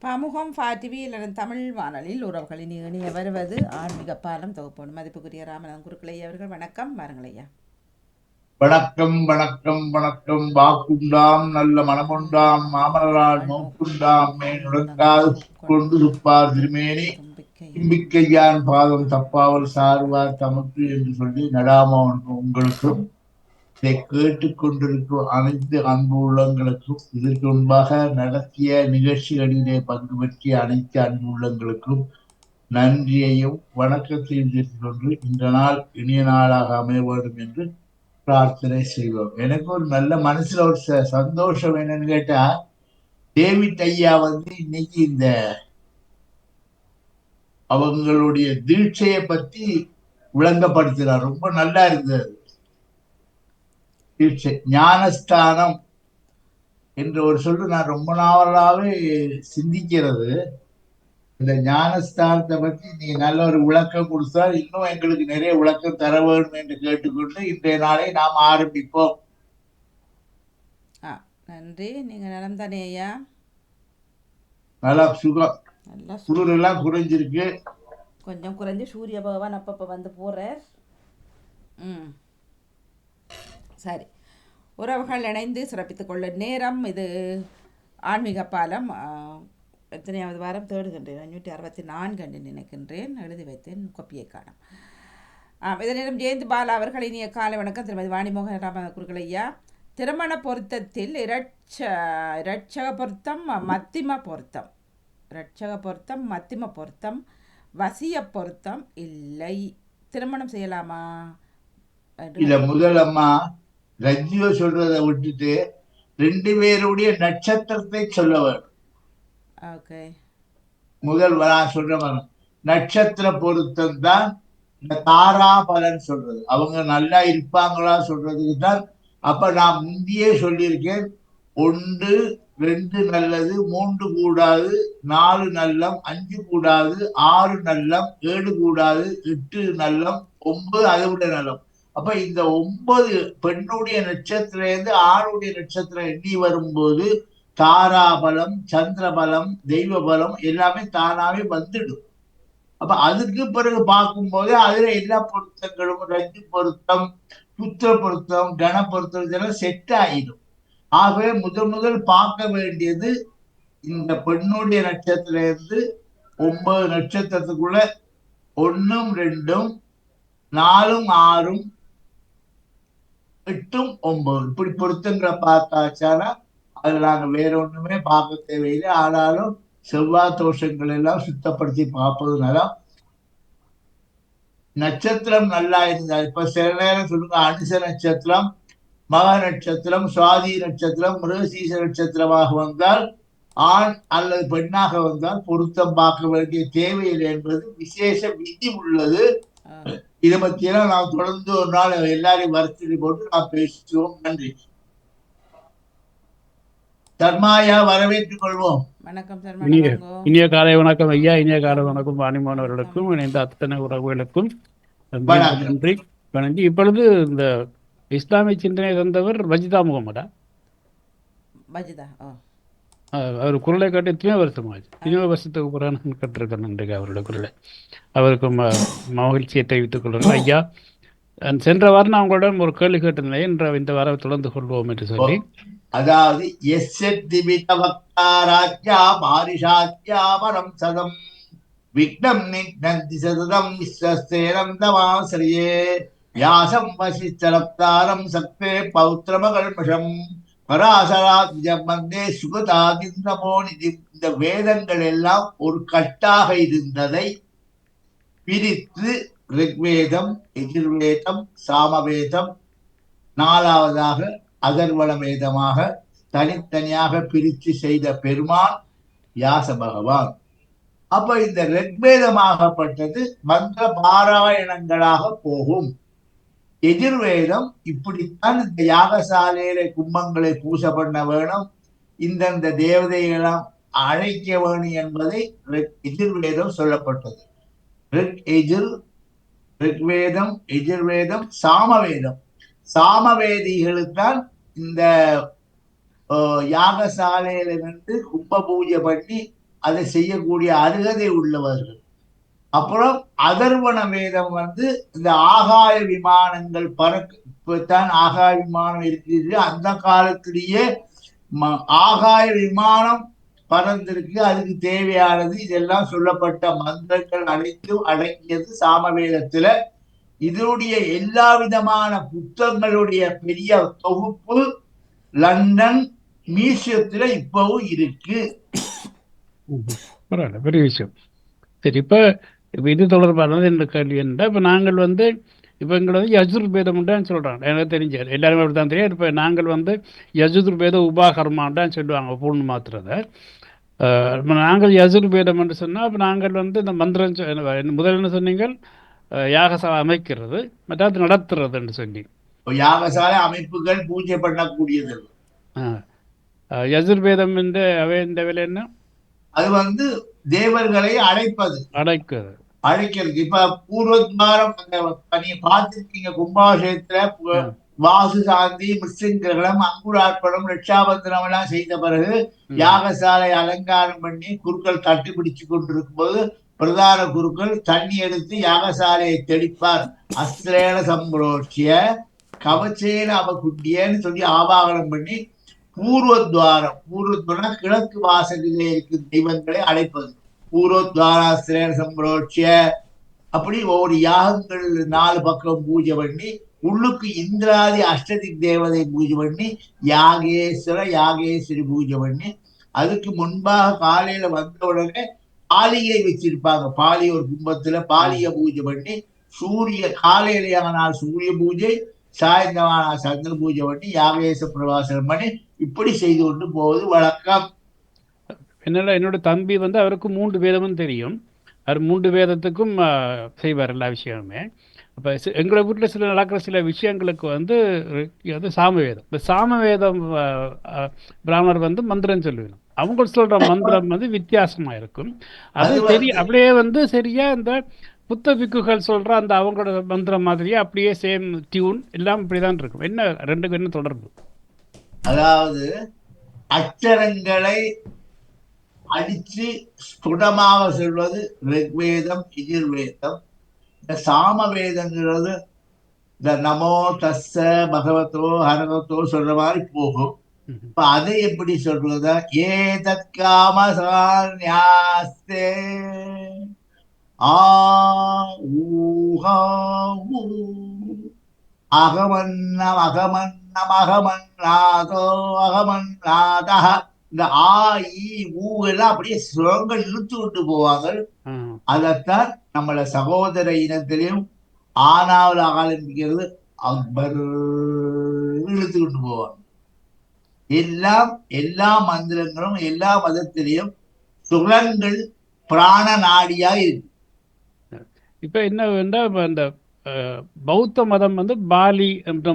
பமுகம் டிவியில் தமிழ் வானொலியில் உறவுகளின் இணைய வருவது ஆன்மீக பாலம் தொகுப்போடு மதிப்புக்குரிய ராமநாதன் குருக்களையா அவர்கள் வணக்கம் வாருங்களையா. வணக்கம் வணக்கம் வணக்கம். வாக்குண்டாம் நல்ல மனமுண்டாம் மாமலரால் மௌக்குண்டாம் மேனுடங்கால் கொண்டு துப்பார் திருமேனி தும்பிக்கையான் பாதம் தப்பாவல் சார்வார் தமக்கு என்று சொல்லி நடாமோன் உங்களுக்கும் இதை கேட்டுக்கொண்டிருக்கும் அனைத்து அன்பு உள்ளங்களுக்கும் இதற்கு முன்பாக நடத்திய நிகழ்ச்சிகளிலே பங்கு பெற்றிய அனைத்து அன்பு உள்ளங்களுக்கும் நன்றியையும் வணக்கத்தையும் தெரிந்து கொண்டு இந்த நாள் இனிய நாளாக அமைய வேண்டும் என்று பிரார்த்தனை செய்வோம். எனக்கு ஒரு நல்ல மனசுல ஒரு சந்தோஷம் என்னன்னு கேட்டா, டேவிட் ஐயா இன்னைக்கு இந்த அவங்களுடைய தீட்சையை பத்தி விளங்கப்படுத்தினார். ரொம்ப நல்லா இருந்தது. தீட்சை ஞானஸ்தானம் என்ற ஒரு சொல்லு நான் ரொம்ப நாளாவே சிந்திக்கிறது. இந்த ஞானஸ்தானத்தை பத்தி நீங்க நல்ல ஒரு விளக்கம் கொடுத்தால் இன்னும் எங்களுக்கு நிறைய விளக்கம் தர வேண்டும் என்று கேட்டுக்கொண்டு இன்றைய நாளை நாம் ஆரம்பிப்போம். நன்றி. நீங்க நலம் தானே ஐயா? நல்லா சுகம். குளிர் எல்லாம் குறைஞ்சிருக்கு. கொஞ்சம் குறைஞ்சு சூரிய பகவான் அப்பப்ப வந்து போறார். சரி, உறவுகள் இணைந்து சிறப்பித்துக் கொள்ள நேரம் இது ஆன்மீக பாலம் எத்தனையாவது வாரம் தேடுகின்றேன். 564 என்று நினைக்கின்றேன். எழுதி வைத்தேன், கொப்பியை காணும். இதே நேரம் ஜெயந்த் பாலா அவர்கள் இனிய காலை வணக்கம். திருமதி வாணிமோகன் ராம குருக்களையா. திருமண பொருத்தத்தில் இரட்சக பொருத்தம் மத்திம பொருத்தம், இரட்சக பொருத்தம் மத்திம பொருத்தம், வசிய பொருத்தம் இல்லை. திருமணம் செய்யலாமா? இல்ல, முதல் அம்மா ரஜியோ சொல்றதை விட்டுட்டு 2 பேருடைய நட்சத்திரத்தை சொல்ல வேண்டும். ஓகே, முதல் நான் சொல்றேன், நட்சத்திர பொருத்தம் தான் இந்த தாரா பலன் சொல்றது. அவங்க நல்லா இருப்பாங்களா சொல்றதுக்கு தான். அப்ப நான் முந்தியே சொல்லியிருக்கேன், 1 2 நல்லது, 3 கூடாது, 4 நல்லம், 5 கூடாது, 6 நல்லம், 7 கூடாது, 8 நல்லம், 9 அதை விட நல்லம். அப்ப இந்த 9 பெண்ணுடைய நட்சத்திரம் ஆணுடைய நட்சத்திரம் எண்ணி வரும்போது தாராபலம், சந்திரபலம், தெய்வ பலம் எல்லாமே தானாவே வந்துடும். அப்ப அதுக்கு பிறகு பார்க்கும்போது அதுல எல்லா பொருத்தங்களும் ரஜி பொருத்தம், புத்திர பொருத்தம், கன பொருத்தம் இதெல்லாம் செட் ஆயிடும். ஆகவே முதல் பார்க்க வேண்டியது இந்த பெண்ணுடைய நட்சத்திரத்திலிருந்து 9 நட்சத்திரத்துக்குள்ள 1 2 4 6 8 9 இப்படி பொருத்தங்களை பார்த்தாச்சானா அதுல நாங்க வேற ஒண்ணுமே பார்க்க தேவையில்லை. ஆனாலும் செவ்வாய் தோஷங்கள் எல்லாம் சுத்தப்படுத்தி பார்ப்பதுனால நட்சத்திரம் நல்லா இருந்தா, இப்ப சில நேரம் சொல்லுங்க, அனுச நட்சத்திரம், மக நட்சத்திரம், சுவாதி நட்சத்திரம், மிருகசீச நட்சத்திரமாக வந்தால் ஆண் அல்லது பெண்ணாக வந்தால் பொருத்தம் பார்க்க வேண்டிய தேவையில்லை என்பது விசேஷ விதி உள்ளது. இதை பற்றியெல்லாம் நாம் தொடர்ந்து ஒரு நாள் எல்லாரையும் வரிசை போட்டு நாம் பேசுவோம். நன்றி. சர்மாயா, வரவேற்றுக் கொள்வோம். இனிய காலை வணக்கம் ஐயா. இனிய காலை வணக்கம் வாணிமானவர்களுக்கும் இணைந்த அத்தனை உறவுகளுக்கும் நன்றி வணங்கி. இப்பொழுது இந்த இஸ்லாமிய சிந்தனை தந்தவர் வஜிதா முகமதா? அவர் குரலை கேட்டு எத்தனையோ வருஷமாச்சு. 20 வருஷத்துக்கு பிறகு கேட்டிருக்கேன். நன்றி அவருடைய குரலை. அவருக்கும் மகிழ்ச்சியை தெரிவித்துக் கொள்கிறேன் ஐயா. சென்ற வாரம் நான் உங்களிடம் ஒரு கேள்வி கேட்டிருந்தேன். இந்த வாரம் தொடர்ந்து கொள்வோம் என்று சொல்லி, அதாவது விக்னம் நிக்னந்தி சததம் விஸ்வஸ்தேனம் தமாசரியே வியாசம் வசிச்சலப்தாரம் சக்தே பௌத்திரமகல்மஷம் பராசராத்மந்தே சுகதாதிந்தமோனிதி. இந்த வேதங்கள் எல்லாம் ஒரு கட்டாக இருந்ததை பிரித்து ரிக்வேதம், எஜுர்வேதம், சாமவேதம், 4வதாக அதர்வண வேதமாக தனித்தனியாக பிரித்து செய்த பெருமான் வியாச பகவான். அப்ப இந்த ரிக்வேதமாகப்பட்டது மந்திர பாராயணங்களாக போகும். எஜுர்வேதம் இப்படித்தான் இந்த யாகசாலையில கும்பங்களை பூச பண்ண வேணும், இந்தந்த தேவதைகளாம் அழைக்க வேணும் என்பதை எஜுர்வேதம் சொல்லப்பட்டது. ரிக்வேதம், எஜுர்வேதம், சாமவேதம். சாமவேதிகளுத்தான் இந்த யாகசாலையில நின்று கும்ப பூஜை பண்ணி அதை செய்யக்கூடிய அருகதை உள்ளவர்கள். அப்புறம் அதர்வண வேதம் வந்து இந்த ஆகாய விமானங்கள் இப்பதான் ஆகாய விமானம் இருக்குது. அந்த காலத்திலேயே ஆகாய விமானம் பறந்திருக்கு. அதுக்கு தேவையானது இதெல்லாம் சொல்லப்பட்ட மந்திரங்கள் அனைத்தும் அடங்கியது சாமவேதத்துல. இதனுடைய எல்லா விதமான புத்தகங்களுடைய பெரிய தொகுப்பு லண்டன் மியூசியத்துல இப்பவும் இருக்கு. பரவாயில்ல, பெரிய விஷயம். சரி, இப்போ இது தொடர்பானது என்ற கேள்வி என்ன, இப்போ நாங்கள் வந்து இப்போ எங்களை வந்து யஜுர்வேதம்ன்றான்னு சொல்கிறாங்க. எனக்கு தெரிஞ்சார் எல்லாருமே அப்படி தான் தெரியாது. இப்போ நாங்கள் வந்து யஜுர்வேத உபாகர்மான்டான்னு சொல்லுவாங்க பூர்ண மாத்திரதை. நாங்கள் யஜுர்வேதம் என்று சொன்னால் இப்போ நாங்கள் வந்து இந்த மந்திரம் முதல் என்ன சொன்னீங்கள், யாகசாலை அமைக்கிறது, மற்றது நடத்துறதுன்னு சொல்லி யாகசாலை அமைப்புகள் பூஜை பண்ணக்கூடியது. யஜுர்வேதம் என்று அவை இந்த வேலை என்ன, அது வந்து தேவர்களை அழைப்பது, அழைக்கிறது. இப்ப பூர்வத்வாரம் நீங்க பார்த்திருக்கீங்க கும்பாபிஷேகத்துல வாசு சாந்தி மிருசிங்கிரகணம் அங்குரார்ப்பணம் ரட்சாபந்தனம் எல்லாம் செய்த பிறகு யாகசாலை அலங்காரம் பண்ணி குருக்கள் தட்டி பிடிச்சு கொண்டிருக்கும் போது பிரதான குருக்கள் தண்ணி எடுத்து யாகசாலையை தெளிப்பார். அஸ்திரேன சம்பரோட்சிய கவச்சேன அவகுட்டியன்னு சொல்லி ஆவாகனம் பண்ணி பூர்வத்வாரம் கிழக்கு வாசலிலே இருக்கும் தெய்வங்களை அழைப்பது. பூர்வத்வாராஸ்திரேன சம்பரோட்சிய அப்படி ஒவ்வொரு யாகங்கள் 4 பக்கம் பூஜை பண்ணி உள்ளுக்கு இந்திராதி அஷ்டதிக் தேவதை பூஜை பண்ணி யாகேஸ்வரி பூஜை பண்ணி அதுக்கு முன்பாக காலையில வந்த உடனே பாலிகை வச்சிருப்பாங்க. பாலி ஒரு கும்பத்துல பாலிகை பூஜை பண்ணி காலையிலானால் சூரிய பூஜை, சாயந்தரமான சந்திர பூஜை பண்ணி யாகேச பிரவாசனம் பண்ணி இப்படி செய்து கொண்டு போவது வழக்கம். என்னோட தம்பி வந்து அவருக்கு 3 வேதமும் தெரியும். அவர் 3 வேதத்துக்கும் செய்வார் எல்லா விஷயமுமே. அப்போ எங்களை வீட்டில் நடக்கிற சில விஷயங்களுக்கு வந்து அது சாமவேதம். இந்த சாமவேதம் பிராமணர் வந்து மந்திரம் சொல்லுவேன். அவங்க சொல்கிற மந்திரம் வந்து வித்தியாசமாக இருக்கும். அது அப்படியே வந்து சரியா இந்த புத்த பிக்குகள் சொல்கிற அந்த அவங்களோட மந்திரம் மாதிரியே அப்படியே சேம் டியூன் எல்லாம் இப்படிதான் இருக்கும். என்ன ரெண்டுக்கும் என்ன தொடர்பு? அதாவது அச்சரங்களை அடிச்சு ஸ்புடமாக சொல்வது ரிக்வேதம், எஜுர்வேதம். இந்த சாமவேதங்கிறது இந்த நமோ தஸ்ஸ பகவத்தோ ஹரவத்தோ சொல்ற மாதிரி போகும். இப்ப அதை எப்படி சொல்றதா, ஏதத் காமசான்யாஸ்தே அகமன்னம் அகமன்னம் அகமன்னாதோ அகமன்னாதா. இந்த எல்லாம் அப்படியே சுரங்கள் இழுத்து விட்டு போவாங்க. அதத்தான் நம்மள சகோதர இனத்திலையும் ஆனாவில் ஆரம்பிக்கிறது அக்பர் இழுத்துக்கிட்டு போவாங்க. எல்லா மந்திரங்களும் எல்லா மதத்திலையும் சுரங்கள் பிராண நாடியா இருக்கு. இப்ப என்ன வேண்டாம், அந்த பௌத்த மதம் வந்து பாலி என்ற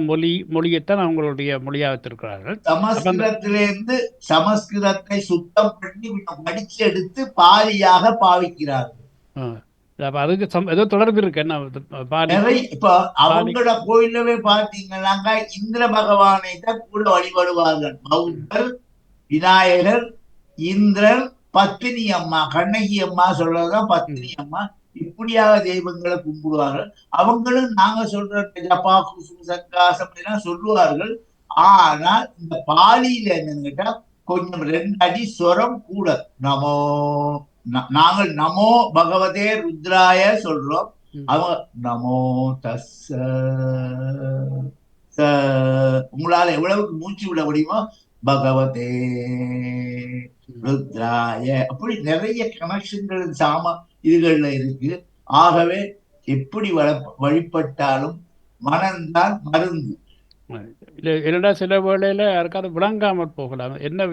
மொழியைத்தான் அவங்களுடைய மொழியாக வைத்திருக்கிறார்கள். சமஸ்கிருதத்திலிருந்து சமஸ்கிருதத்தை சுத்தம் பண்ணி படிச்சு எடுத்து பாலியாக பாவிக்கிறார்கள். அதுக்கு ஏதோ தொடர்பு இருக்கு. என்ன இப்ப அவங்களோட கோயிலவே பாத்தீங்கன்னாக்க இந்திர பகவானை தான் கூட வழிபடுவார்கள். பௌத்தர் விநாயகர், இந்திரன், பத்தினி அம்மா, கண்ணகி அம்மா சொல்றதுதான் பத்தினி அம்மா. இப்படியாக தெய்வங்களை கும்பிடுவார்கள். அவங்களும் நாங்க சொல்ற ஜபா குசும் சங்காசம் எல்லாம் சொல்லுவார்கள். ஆனால் இந்த பாலியில என்னன்னு கேட்டா கொஞ்சம் 2 அடி ஸ்வரம் கூட. நாங்கள் நமோ பகவதே ருத்ராய சொல்றோம். அவங்க நமோ தஸ்ஸ. உங்களால எவ்வளவுக்கு மூச்சு விட முடியுமோ பகவதே ருத்ராய. அப்படி நிறைய கனெக்ஷன்கள் சாம இதுகள்ல இருக்கு. ஆகவே எப்படி வழிபட்டாலும் மனம்தான் மருந்து. என்னடா சில வேளையில யாருக்காவது விளங்காமல் போகலாம். என்ன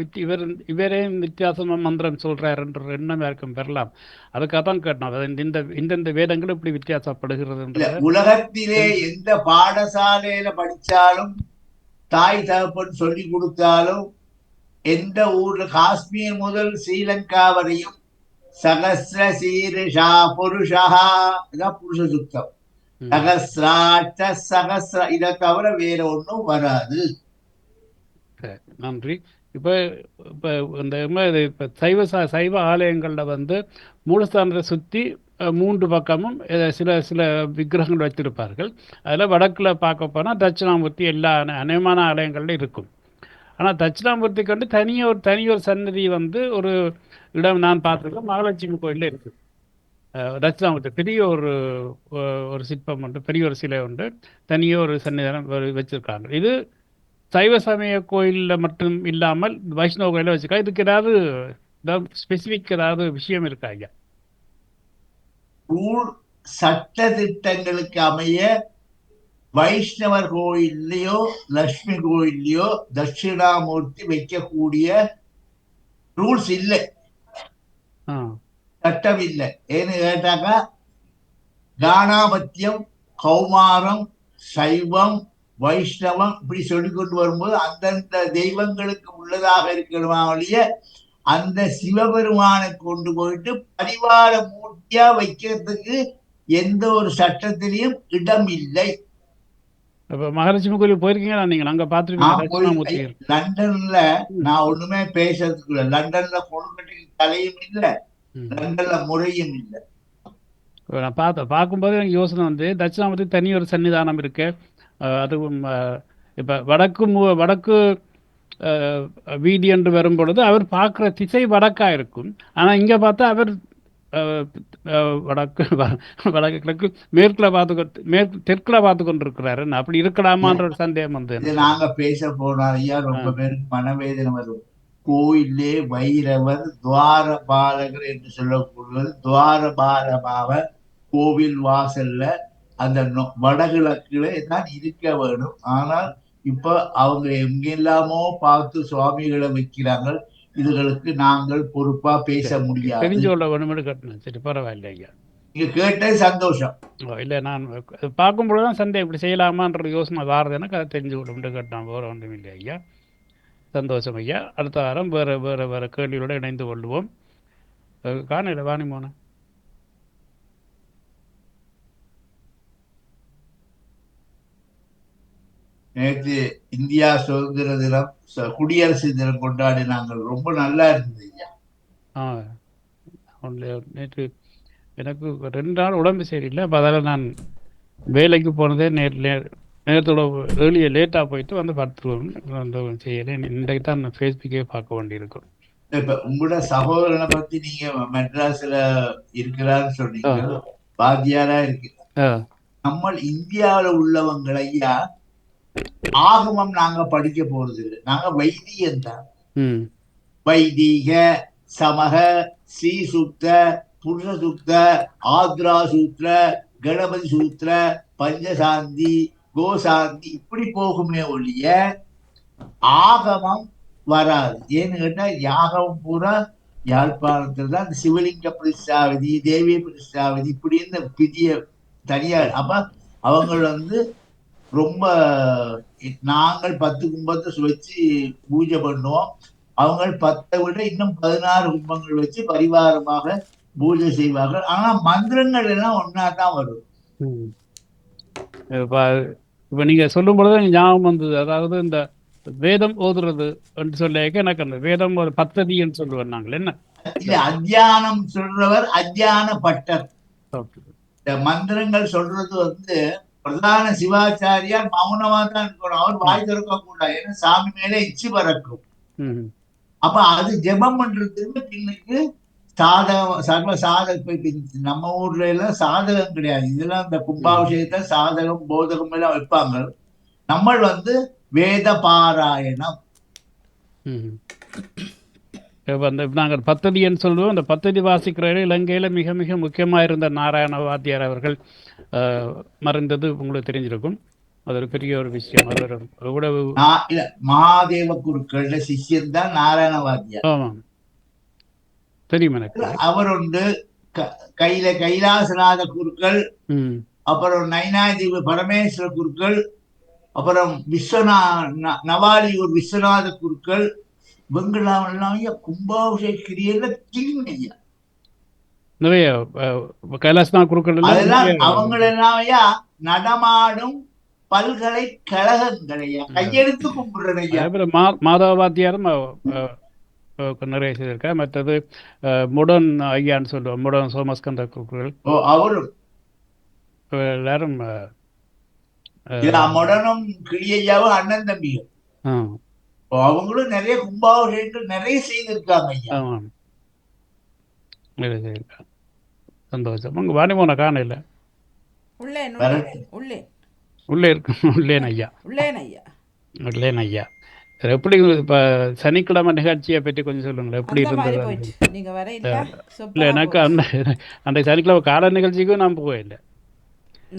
இவரே வித்தியாசமா மந்திரம் சொல்றாருன்ற எண்ணம் யாருக்கும் பெறலாம். அதுக்காக தான் கேட்டோம் இந்த வேதங்கள் இப்படி வித்தியாசப்படுகிறது. உலகத்திலே எந்த பாடசாலையில படிச்சாலும் தாய் தகப்பன் சொல்லி கொடுத்தாலும் எந்த ஊர்ல காஷ்மீர் முதல் ஸ்ரீலங்கா வரையும் சகஸ்ர சீருஷா புருஷா இதான் புருஷ சுத்தம். சகஸ்ராட்ச சகஸ்ர இதை தவிர வேற ஒன்றும் வராது. நன்றி. இப்போ இப்போ இந்த இப்போ சைவ ஆலயங்களில் வந்து மூலஸ்தானத்தை சுற்றி 3 பக்கமும் சில சில விக்கிரகங்கள் வைத்திருப்பார்கள். அதில் வடக்கில் பார்க்க போனால் தட்சிணாமூர்த்தி எல்லா அநேகமான ஆலயங்களில் இருக்கும். ஆனால் தட்சிணாமூர்த்திக்கு வந்து தனி ஒரு சன்னதி வந்து ஒரு இடம் நான் பார்த்துருக்கேன், மகாலட்சுமி கோயிலில் இருக்குது. தட்சிணாமூர்த்தி பெரிய ஒரு சிற்பம் உண்டு, பெரிய ஒரு சிலை உண்டு, தனியாக ஒரு சன்னிதானம் வச்சுருக்காங்க. இது சைவ சமய கோயிலில் மட்டும் இல்லாமல் வைஷ்ணவ கோயிலில் வச்சுருக்காங்க. இதுக்கு ஏதாவது ஸ்பெசிஃபிக் ஏதாவது விஷயம் இருக்கா ஐயா? ரூல் சட்ட திட்டங்களுக்கு அமைய வைஷ்ணவர் கோயில்லையோ லட்சுமி கோயில்லையோ தட்சிணாமூர்த்தி வைக்கக்கூடிய ரூல்ஸ் இல்லை, ஆ சட்டம் இல்லை. ஏன்னு கேட்டாக்கா கானாபத்தியம், கௌமாரம், சைவம், வைஷ்ணவம் இப்படி சொல்லிக்கொண்டு வரும்போது அந்தந்த தெய்வங்களுக்கு உள்ளதாக இருக்கணுமா ஒழிய அந்த சிவபெருமானை கொண்டு போயிட்டு பரிவார மூர்த்தியா வைக்கிறதுக்கு எந்த ஒரு சட்டத்திலையும் இடம் இல்லை. இப்போ மகாலட்சுமி கோயிலுக்கு போயிருக்கீங்களா நீங்கள்? அங்கே பார்த்துருப்பீங்க நான் போய் தட்சிணாமூர்த்தி. லண்டன்ல நான் ஒண்ணுமே பேசுறதுக்கு இல்லை. லண்டன்ல கொழுக்கட்டைக்கு தலையும் இல்லை, ம். லண்டன்ல முறையும் இல்லை. நான் பார்க்கும்போது எனக்கு யோசனை வந்து தட்சிணாமூர்த்தி தனி ஒரு சன்னிதானம் இருக்கு. அதுவும் இப்போ வடக்கு வீதி என்று வரும் பொழுது அவர் பார்க்குற திசை வடக்காக இருக்கும். ஆனால் இங்கே பார்த்தா அவர் வடக்கு வடக்கு கிழக்கு தெற்கில் பார்த்து கொண்டிருக்கிறாரு. அப்படி இருக்கலாமான்ற ஒரு சந்தேகம் வந்து இது நாங்க பேச போனாரையா ரொம்ப பேருக்கு மனவேதனை வரும். கோயிலே வைரவர் துவாரபாலகர் என்று சொல்லக்கூடியது துவாரபாலமாவ கோவில் வாசல்ல அந்த வடகிழக்குல தான் இருக்க வேணும். ஆனால் இப்ப அவங்க எங்கெல்லாமோ பார்த்து சுவாமிகளை வைக்கிறாங்க. இதுகளுக்கு நாங்கள் பொறுப்பா பேச முடியாது. தெரிஞ்சு கொள்ள வேணும்னு கட்டணும். சரி, பரவாயில்லை ஐயா, நீங்க கேட்டது சந்தோஷம். இல்லை நான் பார்க்கும்பொழுது தான் சந்தேகம் இப்படி செய்யலாமான்ற யோசனை வாரது, எனக்கு அதை தெரிஞ்சு கொள்ளும்னு கட்டணும். வேறு ஒன்றும் இல்லை ஐயா. சந்தோஷம் ஐயா. அடுத்த வாரம் வேறு கேள்வியோடு இணைந்து கொள்வோம். காணல வாணிமோன நேற்று இந்தியா சுதந்திர தினம், குடியரசு தினம் கொண்டாடி நாங்கள். ரொம்ப நல்லா இருந்தது ஐயா. நேற்று எனக்கு 2 நாள் உடம்பு சரியில்லை. அப்போ அதால் நான் வேலைக்கு போனதே நேரத்தோட லேட்டாக போயிட்டு வந்து படுத்துருவோம். அந்த செய்யலை. இன்றைக்கு தான் நான் ஃபேஸ்புக்கே பார்க்க வேண்டியிருக்கும். இப்ப உங்களோட சகோதரனை பத்தி நீங்க மெட்ராஸ்ல இருக்கிறான்னு சொன்னீங்க, வாத்தியாரா இருக்கு. நம்ம இந்தியாவில உள்ளவங்களை ஐயா ஆகமம் நாங்க படிக்க போறது இல்லை, நாங்க வைத்தியம் தான். வைதீக, சமக, ஸ்ரீசுக்த, புருஷ சுக்த, ஆத்ரா சூத்திர, கணபதி சூத்திர, பஞ்சசாந்தி, கோசாந்தி இப்படி போகுமே ஒழிய ஆகமம் வராது. ஏன்னு கேட்டா யாகம் பூரா யாழ்ப்பாணத்துல தான் சிவலிங்க பிரதிஷ்டாவதி, தேவி பிரதிஷ்டாவதி இப்படின்னு பிதிய தனியார். அப்ப அவங்க ரொம்ப நாங்கள் 10 கும்பத்தை வச்சு பூஜை பண்ணுவோம், அவங்க 10 விட இன்னும் 16 கும்பங்கள் வச்சு பரிவாரமாக பூஜை செய்வார்கள். ஆனா மந்திரங்கள் எல்லாம் ஒன்னா தான் வரும். இப்ப நீங்க சொல்லும் பொழுது ஞாபகம் வந்தது. அதாவது இந்த வேதம் ஓதுறது சொல்ல எனக்கு அந்த வேதம் ஒரு பத்ததின்னு சொல்லுவார். நாங்கள் என்ன இல்ல அத்தியானம் சொல்றவர் அத்தியான பட்டர். மந்திரங்கள் சொல்றது பிரதான சிவாச்சாரியார் மௌனமா தான் இருக்கணும். அவர் வாய் திறக்க கூடாது, ஏன்னா சாமி மேல இச்சி பறக்கும். அப்ப அது ஜெபம் பண்றதுக்கு பின்னுக்கு சாதகம், சர்வ சாதகம். நம்ம ஊர்ல எல்லாம் சாதகம் கிடையாது. இதெல்லாம் இந்த கும்பாபிஷேகத்தை சாதகம் போதகம் எல்லாம் வைப்பாங்க. நம்ம வேத பாராயணம். நாங்கள் பத்ததின்னு சொல்லுவோம். அந்த பத்ததி வாசிக்கிற இலங்கையில மிக மிக முக்கியமாக இருந்த நாராயண வாத்தியார் அவர்கள் மறைந்தது உங்களுக்கு தெரிஞ்சிருக்கும். அது ஒரு பெரிய ஒரு விஷயம். அது எவ்வளவு மகாதேவ குருக்கள் சிஷ்யன் தான் நாராயண வாத்தியார். ஆமாம், தெரியும் எனக்கு. அவர் கைலாசநாத குருக்கள், அப்புறம் நைனாதீவு பரமேஸ்வர குருக்கள், அப்புறம் நவாலியூர் விஸ்வநாத குருக்கள், இவங்கெல்லாம் கும்பாபிஷேக கிரியையில கிளிமையா நிறைய கைலாசநாத குருக்கள் அதெல்லாம் அவங்களெல்லாம் நடமாடும் பல்கலைக்கழகங்கள் ஐயா. கையெடுத்து கும்பிடுறேன் ஐயா. அதே போல் மாதவ வாத்தியாரும் நிறைய செய்திருக்கா. மற்றது முடன் ஐயான்னு சொல்லுவோம், முடன் சோமஸ்கந்த குருக்கள் அவரும் எல்லாரும் முடனும் கிளியையாவும் அண்ணன் தம்பியும் அவங்களும் நிறைய கும்பாபிஷேகங்கள் நிறைய செய்திருக்காங்க ஐயா. ஆமாம், நிறைய செய்திருக்காங்க. சந்தோஷம். உங்க வாணிமோன காணல உள்ளே இருக்கு. உள்ளேன் ஐயா, உள்ளேன் ஐயா. எப்படி இப்போ சனிக்கிழமை நிகழ்ச்சியை பற்றி கொஞ்சம் சொல்லுங்களேன், எப்படி இருந்தது? இல்லை, எனக்கு அந்த சனிக்கிழமை கால நிகழ்ச்சிக்கும் நான் போகல.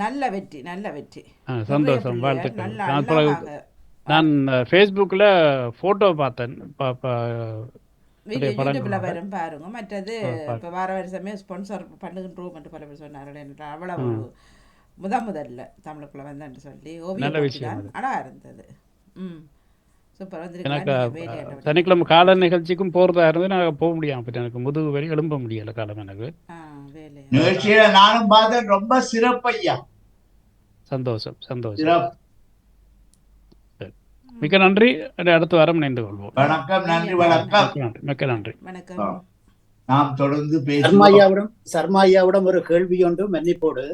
நல்ல வெற்றி. சந்தோஷம், வாழ்த்துக்கள். நான் ஃபேஸ்புக்கில் ஃபோட்டோ பார்த்தேன், வரும் பாருங்க. மற்றது இப்போ வார வருஷமே ஸ்பான்சர் பண்ணுகின்றோம் என்று பல பேர் சொன்னார்கள். என்றால் அவ்வளவு முதல்ல தமிழுக்குள்ள வந்தேன்னு சொல்லி ஓவியம் அழகா இருந்தது. எனக்கு சனிக்கிழமை கால நிகழ்ச்சிக்கும் போகிறதா இருந்து நான் போக முடியாம போயிட்டு, எனக்கு முதுகு வலி, எழும்ப முடியலை காலம் எனக்கு. நிகழ்ச்சியில நானும் பார்த்தேன், ரொம்ப சிறப்பையா. சந்தோஷம். மிக்க நன்றி. அடுத்த வாரம் இணைந்து கொள்வோம். வணக்கம். நன்றி. வணக்கம். மிக்க நன்றி. நாம் தொடர்ந்து சர்மாயாவிடம் ஒரு கேள்வி ஒன்று மன்னிப்போடு.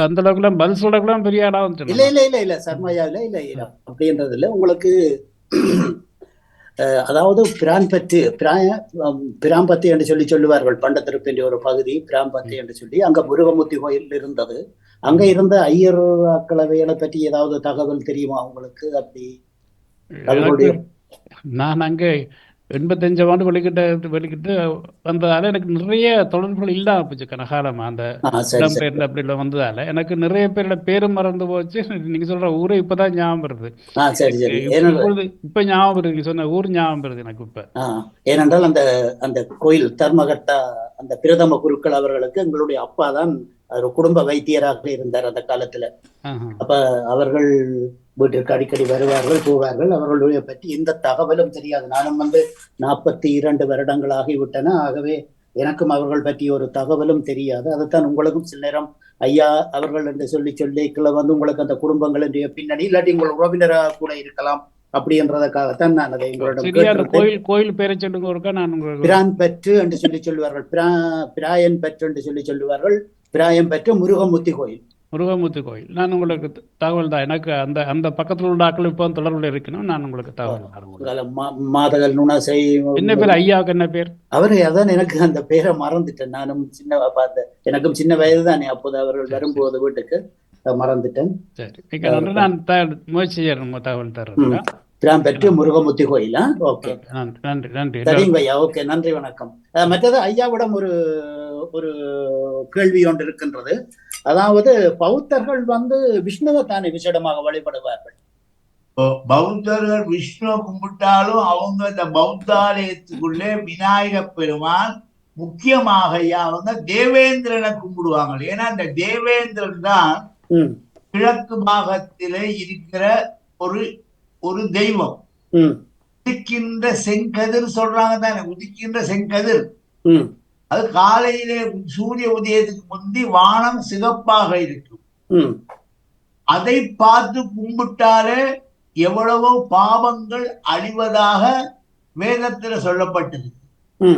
அந்த அளவுக்குள்ள பதில் சொல்லலாம் பெரிய ஆளா வந்து இல்ல சர்மாயாவில இல்ல அப்படின்றது இல்ல. உங்களுக்கு அதாவது பிராம்பத்தி என்று சொல்லி சொல்லுவார்கள். பண்டத்திருப்பின் ஒரு பகுதி பிராம்பத்தி என்று சொல்லி அங்க முருகமூர்த்தி கோயில் இருந்தது. அங்க இருந்த ஐயர் கிழவைகளை பற்றி ஏதாவது தகவல் தெரியுமா உங்களுக்கு? அப்படி நான் அங்கே 85 ஆண்டு வெளிக்கிட்டு வந்ததால எனக்கு நிறைய தொடர்புகள் இல்லாம போச்சு கனகாலமா. அந்த இடம்பெயர்ந்து அப்படி வந்ததால எனக்கு நிறைய பேரோட பேரும் மறந்து போச்சு. நீங்க சொல்ற ஊரே இப்பதான் ஞாபகம் வருது. இப்ப ஞாபகம் வருது, நீங்க சொன்ன ஊர் ஞாபகம் வருது எனக்கு இப்ப. ஏனென்றால் அந்த கோயில் தர்மகர்த்தா அந்த பிரதம குருக்கள் அவர்களுக்கு எங்களுடைய அப்பா தான் ஒரு குடும்ப வைத்தியராக இருந்தார் அந்த காலத்துல. அப்ப அவர்கள் வீட்டிற்கு அடிக்கடி வருவார்கள், போவார்கள். அவர்களுடைய பற்றி எந்த தகவலும் தெரியாது. நானும் 42 வருடங்கள் ஆகிவிட்டன. ஆகவே எனக்கும் அவர்கள் பற்றி ஒரு தகவலும் தெரியாது. அதுதான் உங்களுக்கும் சில நேரம் ஐயா அவர்கள் என்று சொல்லிக்கல உங்களுக்கு அந்த குடும்பங்களுடைய பின்னணி இல்லாட்டி உங்கள் உறவினராக கூட இருக்கலாம் அப்படின்றதுக்காகத்தான் நான் அதை உங்களிடம் கோயில் பேரை பிரான் பெற்று என்று சொல்லுவார்கள். பிராயன் பெற்று என்று சொல்லுவார்கள். பிராயம் பெற்று முருகமூர்த்தி கோயில். நான் உங்களுக்கு தகவல் தான். எனக்கு அந்த பக்கத்தில் உள்ள ஆக்கள் இப்போ தொடர்புல இருக்கணும். நான் உங்களுக்கு தகவல் மாதகள் நுணசை. என்ன பேர் ஐயாவுக்கு? என்ன பேர் அவரு? அதான் எனக்கு அந்த பேரை மறந்துட்டேன். நானும் பார்த்தேன், எனக்கும் சின்ன வயது தானே. அப்போது அவர்கள் வரும்போது வீட்டுக்கு மறந்துட்டேன். சரி, நான் முயற்சி செய்யணும் தகவல் தர்றேன். பிரான் பெற்று முருகமூர்த்தி கோயிலா? ஓகே, நன்றி. சரிங்க ஐயா. ஓகே, நன்றி, வணக்கம். மற்றது ஐயாவிடம் ஒரு கேள்வி ஒன்று இருக்கின்றது. அதாவது பௌத்தர்கள் விஷ்ணுவை தானே விசேடமாக வழிபடுவார்கள். பௌத்தர்கள் விஷ்ணுவை கும்பிட்டாலும் அவங்க இந்த பௌத்தாலயத்துக்குள்ளே விநாயக பெருமான் முக்கியமாக அவங்க தேவேந்திரனை கும்பிடுவாங்க. ஏன்னா இந்த தேவேந்திரன் தான் கிழக்கு பாகத்திலே இருக்கிற ஒரு தெய்வம். உதிக்கின்ற செங்கதிர் சொல்றாங்க தானே, உதிக்கின்ற செங்கதிர். அது காலையிலே சூரிய உதயத்துக்கு முந்தி வானம் சிகப்பாக இருக்கும். அதை பார்த்து கும்பிட்டாலே எவ்வளவோ பாவங்கள் அழிவதாக வேதத்துல சொல்லப்பட்டிருக்கு.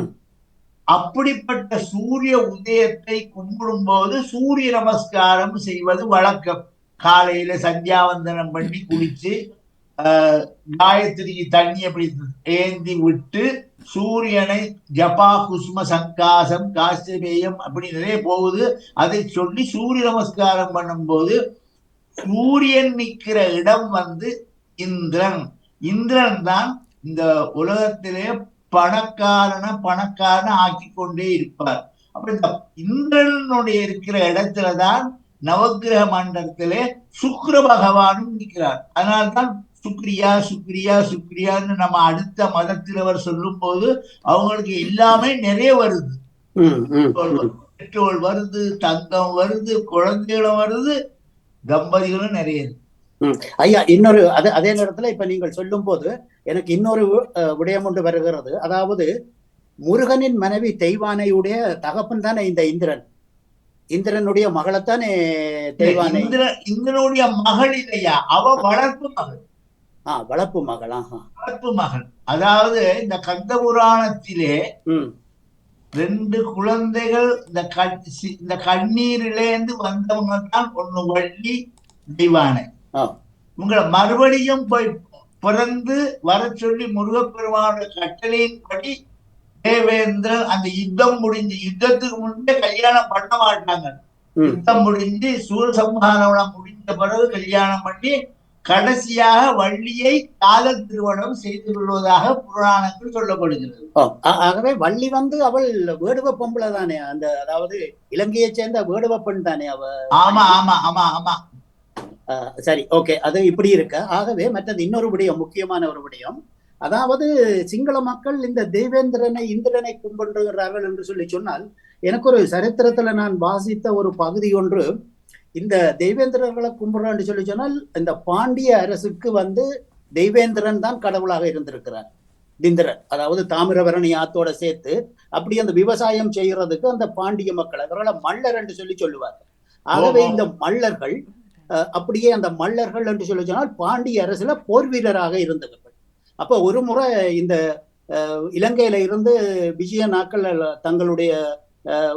அப்படிப்பட்ட சூரிய உதயத்தை கும்பிடும் போது சூரிய நமஸ்காரம் செய்வது வழக்கம். காலையில சந்தியாவந்தனம் பண்ணி குளிச்சு காயத்ரிக்கு தண்ணி அப்படி ஏந்தி விட்டு சூரியனை ஜபா குசும சங்காசம் காசிமேயம் அப்படி நிறைய போகுது. அதை சொல்லி சூரிய நமஸ்காரம் பண்ணும்போது சூரியன் நிற்கிற இடம் இந்திரன் தான் இந்த உலகத்திலே பணக்காரன ஆக்கி கொண்டே இருப்பார். அப்ப இந்த இந்திரனுடைய இருக்கிற இடத்துலதான் நவக்கிரக மண்டலத்திலே சுக்கிர பகவானும் நிற்கிறார். அதனால்தான் சுக்ரியா சுக்ரியா சுக்ரியான்னு நம்ம அடுத்த மதத்திலவர் சொல்லும் போது அவங்களுக்கு எல்லாமே நிறைய வருது. பெட்ரோல் வருது, தங்கம் வருது, குழந்தைகளும் வருது, தம்பதிகளும் நிறைய இருக்கு. ஐயா, அதே நேரத்துல இப்ப நீங்கள் சொல்லும் போது எனக்கு இன்னொரு விடயம் ஒன்று வருகிறது. அதாவது முருகனின் மனைவி தெய்வானையுடைய தகப்பன் தானே இந்த இந்திரன். இந்திரனுடைய மகளைத்தானே தெய்வானை. இந்திரனுடைய மகள் இல்லையா, அவ வளர்ப்பு மகள். வளர்ப்பு மகள். வளர்ப்பு மகள். அதாவது இந்த கந்த புராணத்திலே 2 குழந்தைகள் இந்த கண்ணீரிலேந்து வந்தவங்க தான், ஒண்ணு வள்ளி, தெய்வானை. உங்களை மறுபடியும் போய் பிறந்து வர சொல்லி முருகப்பெருமானோட கட்டளையின்படி தேவேந்திரன் அந்த யுத்தத்துக்கு முன்னே கல்யாணம் பண்ண மாட்டாங்க. யுத்தம் முடிஞ்சு சூரசம்ஹாரம் முடிந்த பிறகு கல்யாணம் பண்ணி கடைசியாக வள்ளியை காதல் திருமணம் செய்து கொள்வதாக புராணங்கள் சொல்லப்படுகிறது. ஆகவே வள்ளி அவள் வேடுவ பொம்பளை தானே, அந்த அதாவது இலங்கையை சேர்ந்த வேடுவ பெண் தானே அவ. ஆமா ஆமா ஆமா ஆமா. சரி, ஓகே, அது இப்படி இருக்க. ஆகவே மற்றது இன்னொரு விடயம், முக்கியமான ஒரு விடயம், அதாவது சிங்கள மக்கள் இந்த தேவேந்திரனை இந்திரனை கும்பிடுகிறார்கள் என்று சொல்லி சொன்னால், எனக்கு ஒரு சரித்திரத்துல நான் வாசித்த ஒரு பகுதி ஒன்று, இந்த தெய்வேந்திரர்களை கும்பிடுறான்னு சொல்லி சொன்னால், இந்த பாண்டிய அரசுக்கு தெய்வேந்திரன் தான் கடவுளாக இருந்திருக்கிறார். இந்திரன் அதாவது தாமிரபரணி ஆத்தோட சேர்த்து அப்படி அந்த விவசாயம் செய்யறதுக்கு அந்த பாண்டிய மக்கள் அவர்களை மல்லர் என்று சொல்லி சொல்லுவார்கள். ஆகவே இந்த மல்லர்கள் அப்படியே அந்த மல்லர்கள் என்று சொல்லி சொன்னால் பாண்டிய அரசுல போர் வீரராக இருந்தவர்கள். அப்ப ஒரு முறை இந்த இலங்கையில இருந்து விஜய நாட்கள் தங்களுடைய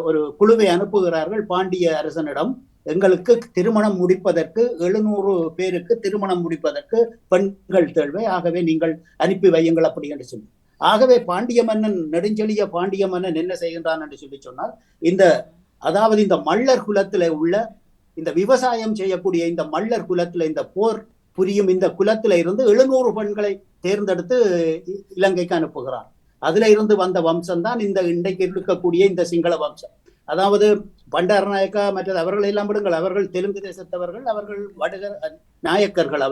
ஒரு குழுவை அனுப்புகிறார்கள் பாண்டிய அரசனிடம். எங்களுக்கு திருமணம் முடிப்பதற்கு 700 பேருக்கு திருமணம் முடிப்பதற்கு பெண்கள் தேவை, ஆகவே நீங்கள் அனுப்பி வையுங்கள் அப்படி என்று சொல்லி. ஆகவே பாண்டிய மன்னன், நெடுஞ்செழிய பாண்டிய மன்னன் என்ன செய்கின்றான் என்று சொல்லி சொன்னால், அதாவது இந்த மல்லர் குலத்துல உள்ள இந்த விவசாயம் செய்யக்கூடிய இந்த மல்லர் குலத்துல, இந்த போர் புரியும் இந்த குலத்துல இருந்து 700 பெண்களை தேர்ந்தெடுத்து இலங்கைக்கு அனுப்புகிறார். அதுல இருந்து வந்த வம்சம் தான் இந்த இன்றைக்கு இருக்கக்கூடிய இந்த சிங்கள வம்சம். அதாவது பண்டாரநாயக்கா மற்றது அவர்கள் எல்லாம் விடுங்கள், அவர்கள் தெலுங்கு தேசத்தவர்கள், அவர்கள் வடகர் நாயக்கர்கள்,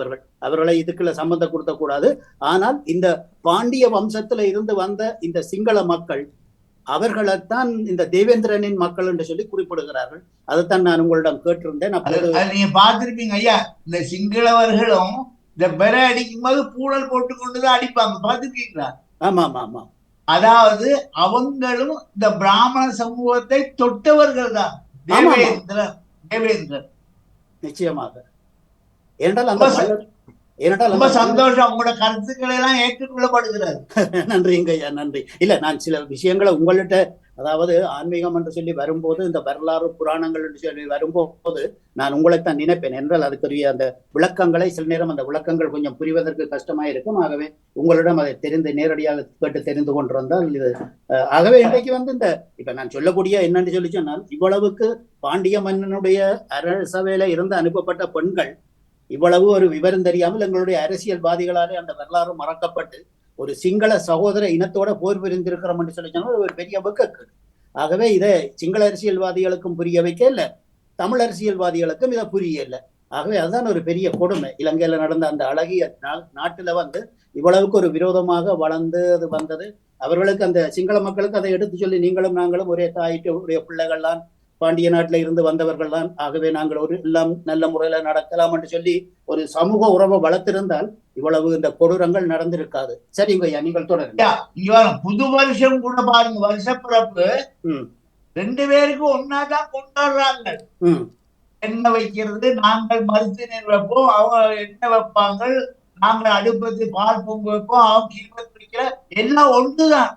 அவர்களை இதுக்குள்ள சம்பந்தம் கொடுத்த கூடாது. ஆனால் இந்த பாண்டிய வம்சத்துல இருந்து வந்த இந்த சிங்கள மக்கள், அவர்களைத்தான் இந்த தேவேந்திரனின் மக்கள் என்று சொல்லி குறிப்பிடுகிறார்கள். அதைத்தான் நான் உங்களிடம் கேட்டிருந்தேன். நீங்க பார்த்திருப்பீங்க ஐயா, இந்த சிங்களவர்களும் இந்த பெற அடிக்கும் போது பூழல் போட்டு கொண்டுதான் அடிப்பாங்க, பார்த்திருக்கீங்களா? ஆமா ஆமா ஆமா. அதாவது அவங்களும் இந்த பிராமண சமூகத்தை தொட்டவர்கள் தான் தேவேந்திரன். நிச்சயமாக. ரொம்ப சந்தோஷம், உங்களோட கருத்துக்களை எல்லாம் ஏற்றுக்கொள்ளப்படுகிறது. நன்றிங்க ஐயா, நன்றி. இல்ல, நான் சில விஷயங்களை உங்கள்கிட்ட, அதாவது ஆன்மீகம் என்று சொல்லி வரும்போது, இந்த வரலாறு புராணங்கள் என்று சொல்லி வரும்போது நான் உங்களைத்தான் நினைப்பேன். என்றால் அதுக்குரிய அந்த விளக்கங்களை சில நேரம் அந்த விளக்கங்கள் கொஞ்சம் புரிவதற்கு கஷ்டமாக இருக்கும். ஆகவே உங்களிடம் அதை நேரடியாக கேட்டு தெரிந்து கொண்டிருந்தால் இது. ஆகவே இன்றைக்கு இந்த இப்ப நான் சொல்லக்கூடிய என்னன்னு சொல்லி சொன்னால், இவ்வளவுக்கு பாண்டிய மன்னனுடைய அரசவையில இருந்து அனுப்பப்பட்ட பெண்கள் இவ்வளவு ஒரு விவரம் தெரியாமல் எங்களுடைய அரசியல்வாதிகளாலே அந்த வரலாறு மறக்கப்பட்டு ஒரு சிங்கள சகோதர இனத்தோட போர் புரிந்திருக்கிறோம் என்று சொல்லி சொன்னால் ஒரு பெரிய வெக்கக்கேடு. ஆகவே இதை சிங்கள அரசியல்வாதிகளுக்கும் புரிய வைக்க இல்லை, தமிழ் அரசியல்வாதிகளுக்கும் இதை புரிய இல்லை. ஆகவே அதுதான் ஒரு பெரிய கொடுமை. இலங்கையில நடந்த அந்த அழகிய நாட்டுல இவ்வளவுக்கு ஒரு விரோதமாக வளர்ந்து அது வந்தது. அவர்களுக்கு அந்த சிங்கள மக்களுக்கு அதை எடுத்து சொல்லி, நீங்களும் நாங்களும் ஒரே தாயிட்டு பிள்ளைகள்லாம் பாண்டிய நாட்டில இருந்து வந்தவர்கள் தான், ஆகவே நாங்கள் ஒரு எல்லாம் நல்ல முறையில நடக்கலாம் என்று சொல்லி ஒரு சமூக உறவை வளர்த்திருந்தால் இவ்வளவு இந்த கொடூரங்கள் நடந்திருக்காது. சரிங்க ஐயா, நீங்கள் தொடருங்க. புது வருஷம் கூட பாருங்க, வருஷப்பிறப்பு 2 பேருக்கும் ஒன்னாதான் கொண்டாடுறாங்க. எண்ணெய் வைக்கிறது, நாங்கள் மருத்துவ வைப்போம், அவங்க எண்ணெய் வைப்பாங்க, நாங்கள் அடுப்பது பால் பொங்கு வைப்போம், அவங்க கீழ்பத்து வைக்கிற, எல்லாம் ஒன்றுதான்.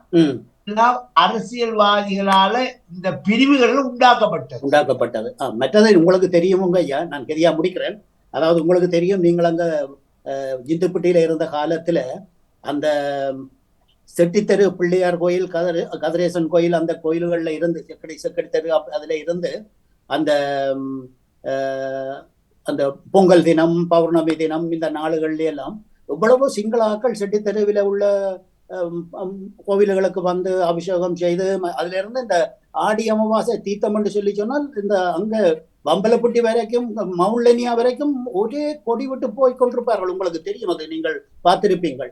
அரசியல்வாதிகளால இந்த பிரிவுகள் உண்டாக்கப்பட்டது. மற்றது உங்களுக்கு தெரியுமுங்க ஐயா, நான் கெரியா முடிக்கிறேன். அதாவது உங்களுக்கு தெரியும், நீங்கள் அங்க ஜிந்துப்பட்டியில இருந்த காலத்துல அந்த செட்டித்தெரு பிள்ளையார் கோயில், கதிரேசன் கோயில், அந்த கோயில்கள்ல இருந்து செக்கடி தெரு அதுல இருந்து அந்த அந்த பொங்கல் தினம், பௌர்ணமி தினம், இந்த நாளுகள்ல எல்லாம் எவ்வளவோ சிங்களாக்கள் செட்டித்தெருவில உள்ள கோவில்களுக்கு அபிஷேகம் செய்து, அதுல இருந்து இந்த ஆடி அமாவாசை தீர்த்தம் என்று சொல்லி சொன்னால் இந்த அங்க வம்பலப்பட்டி வரைக்கும் மவுண்ட்லனியா வரைக்கும் ஒரே கொடி விட்டு போய் கொண்டிருப்பார்கள். உங்களுக்கு தெரியும், அது நீங்கள் பார்த்திருப்பீங்கள்.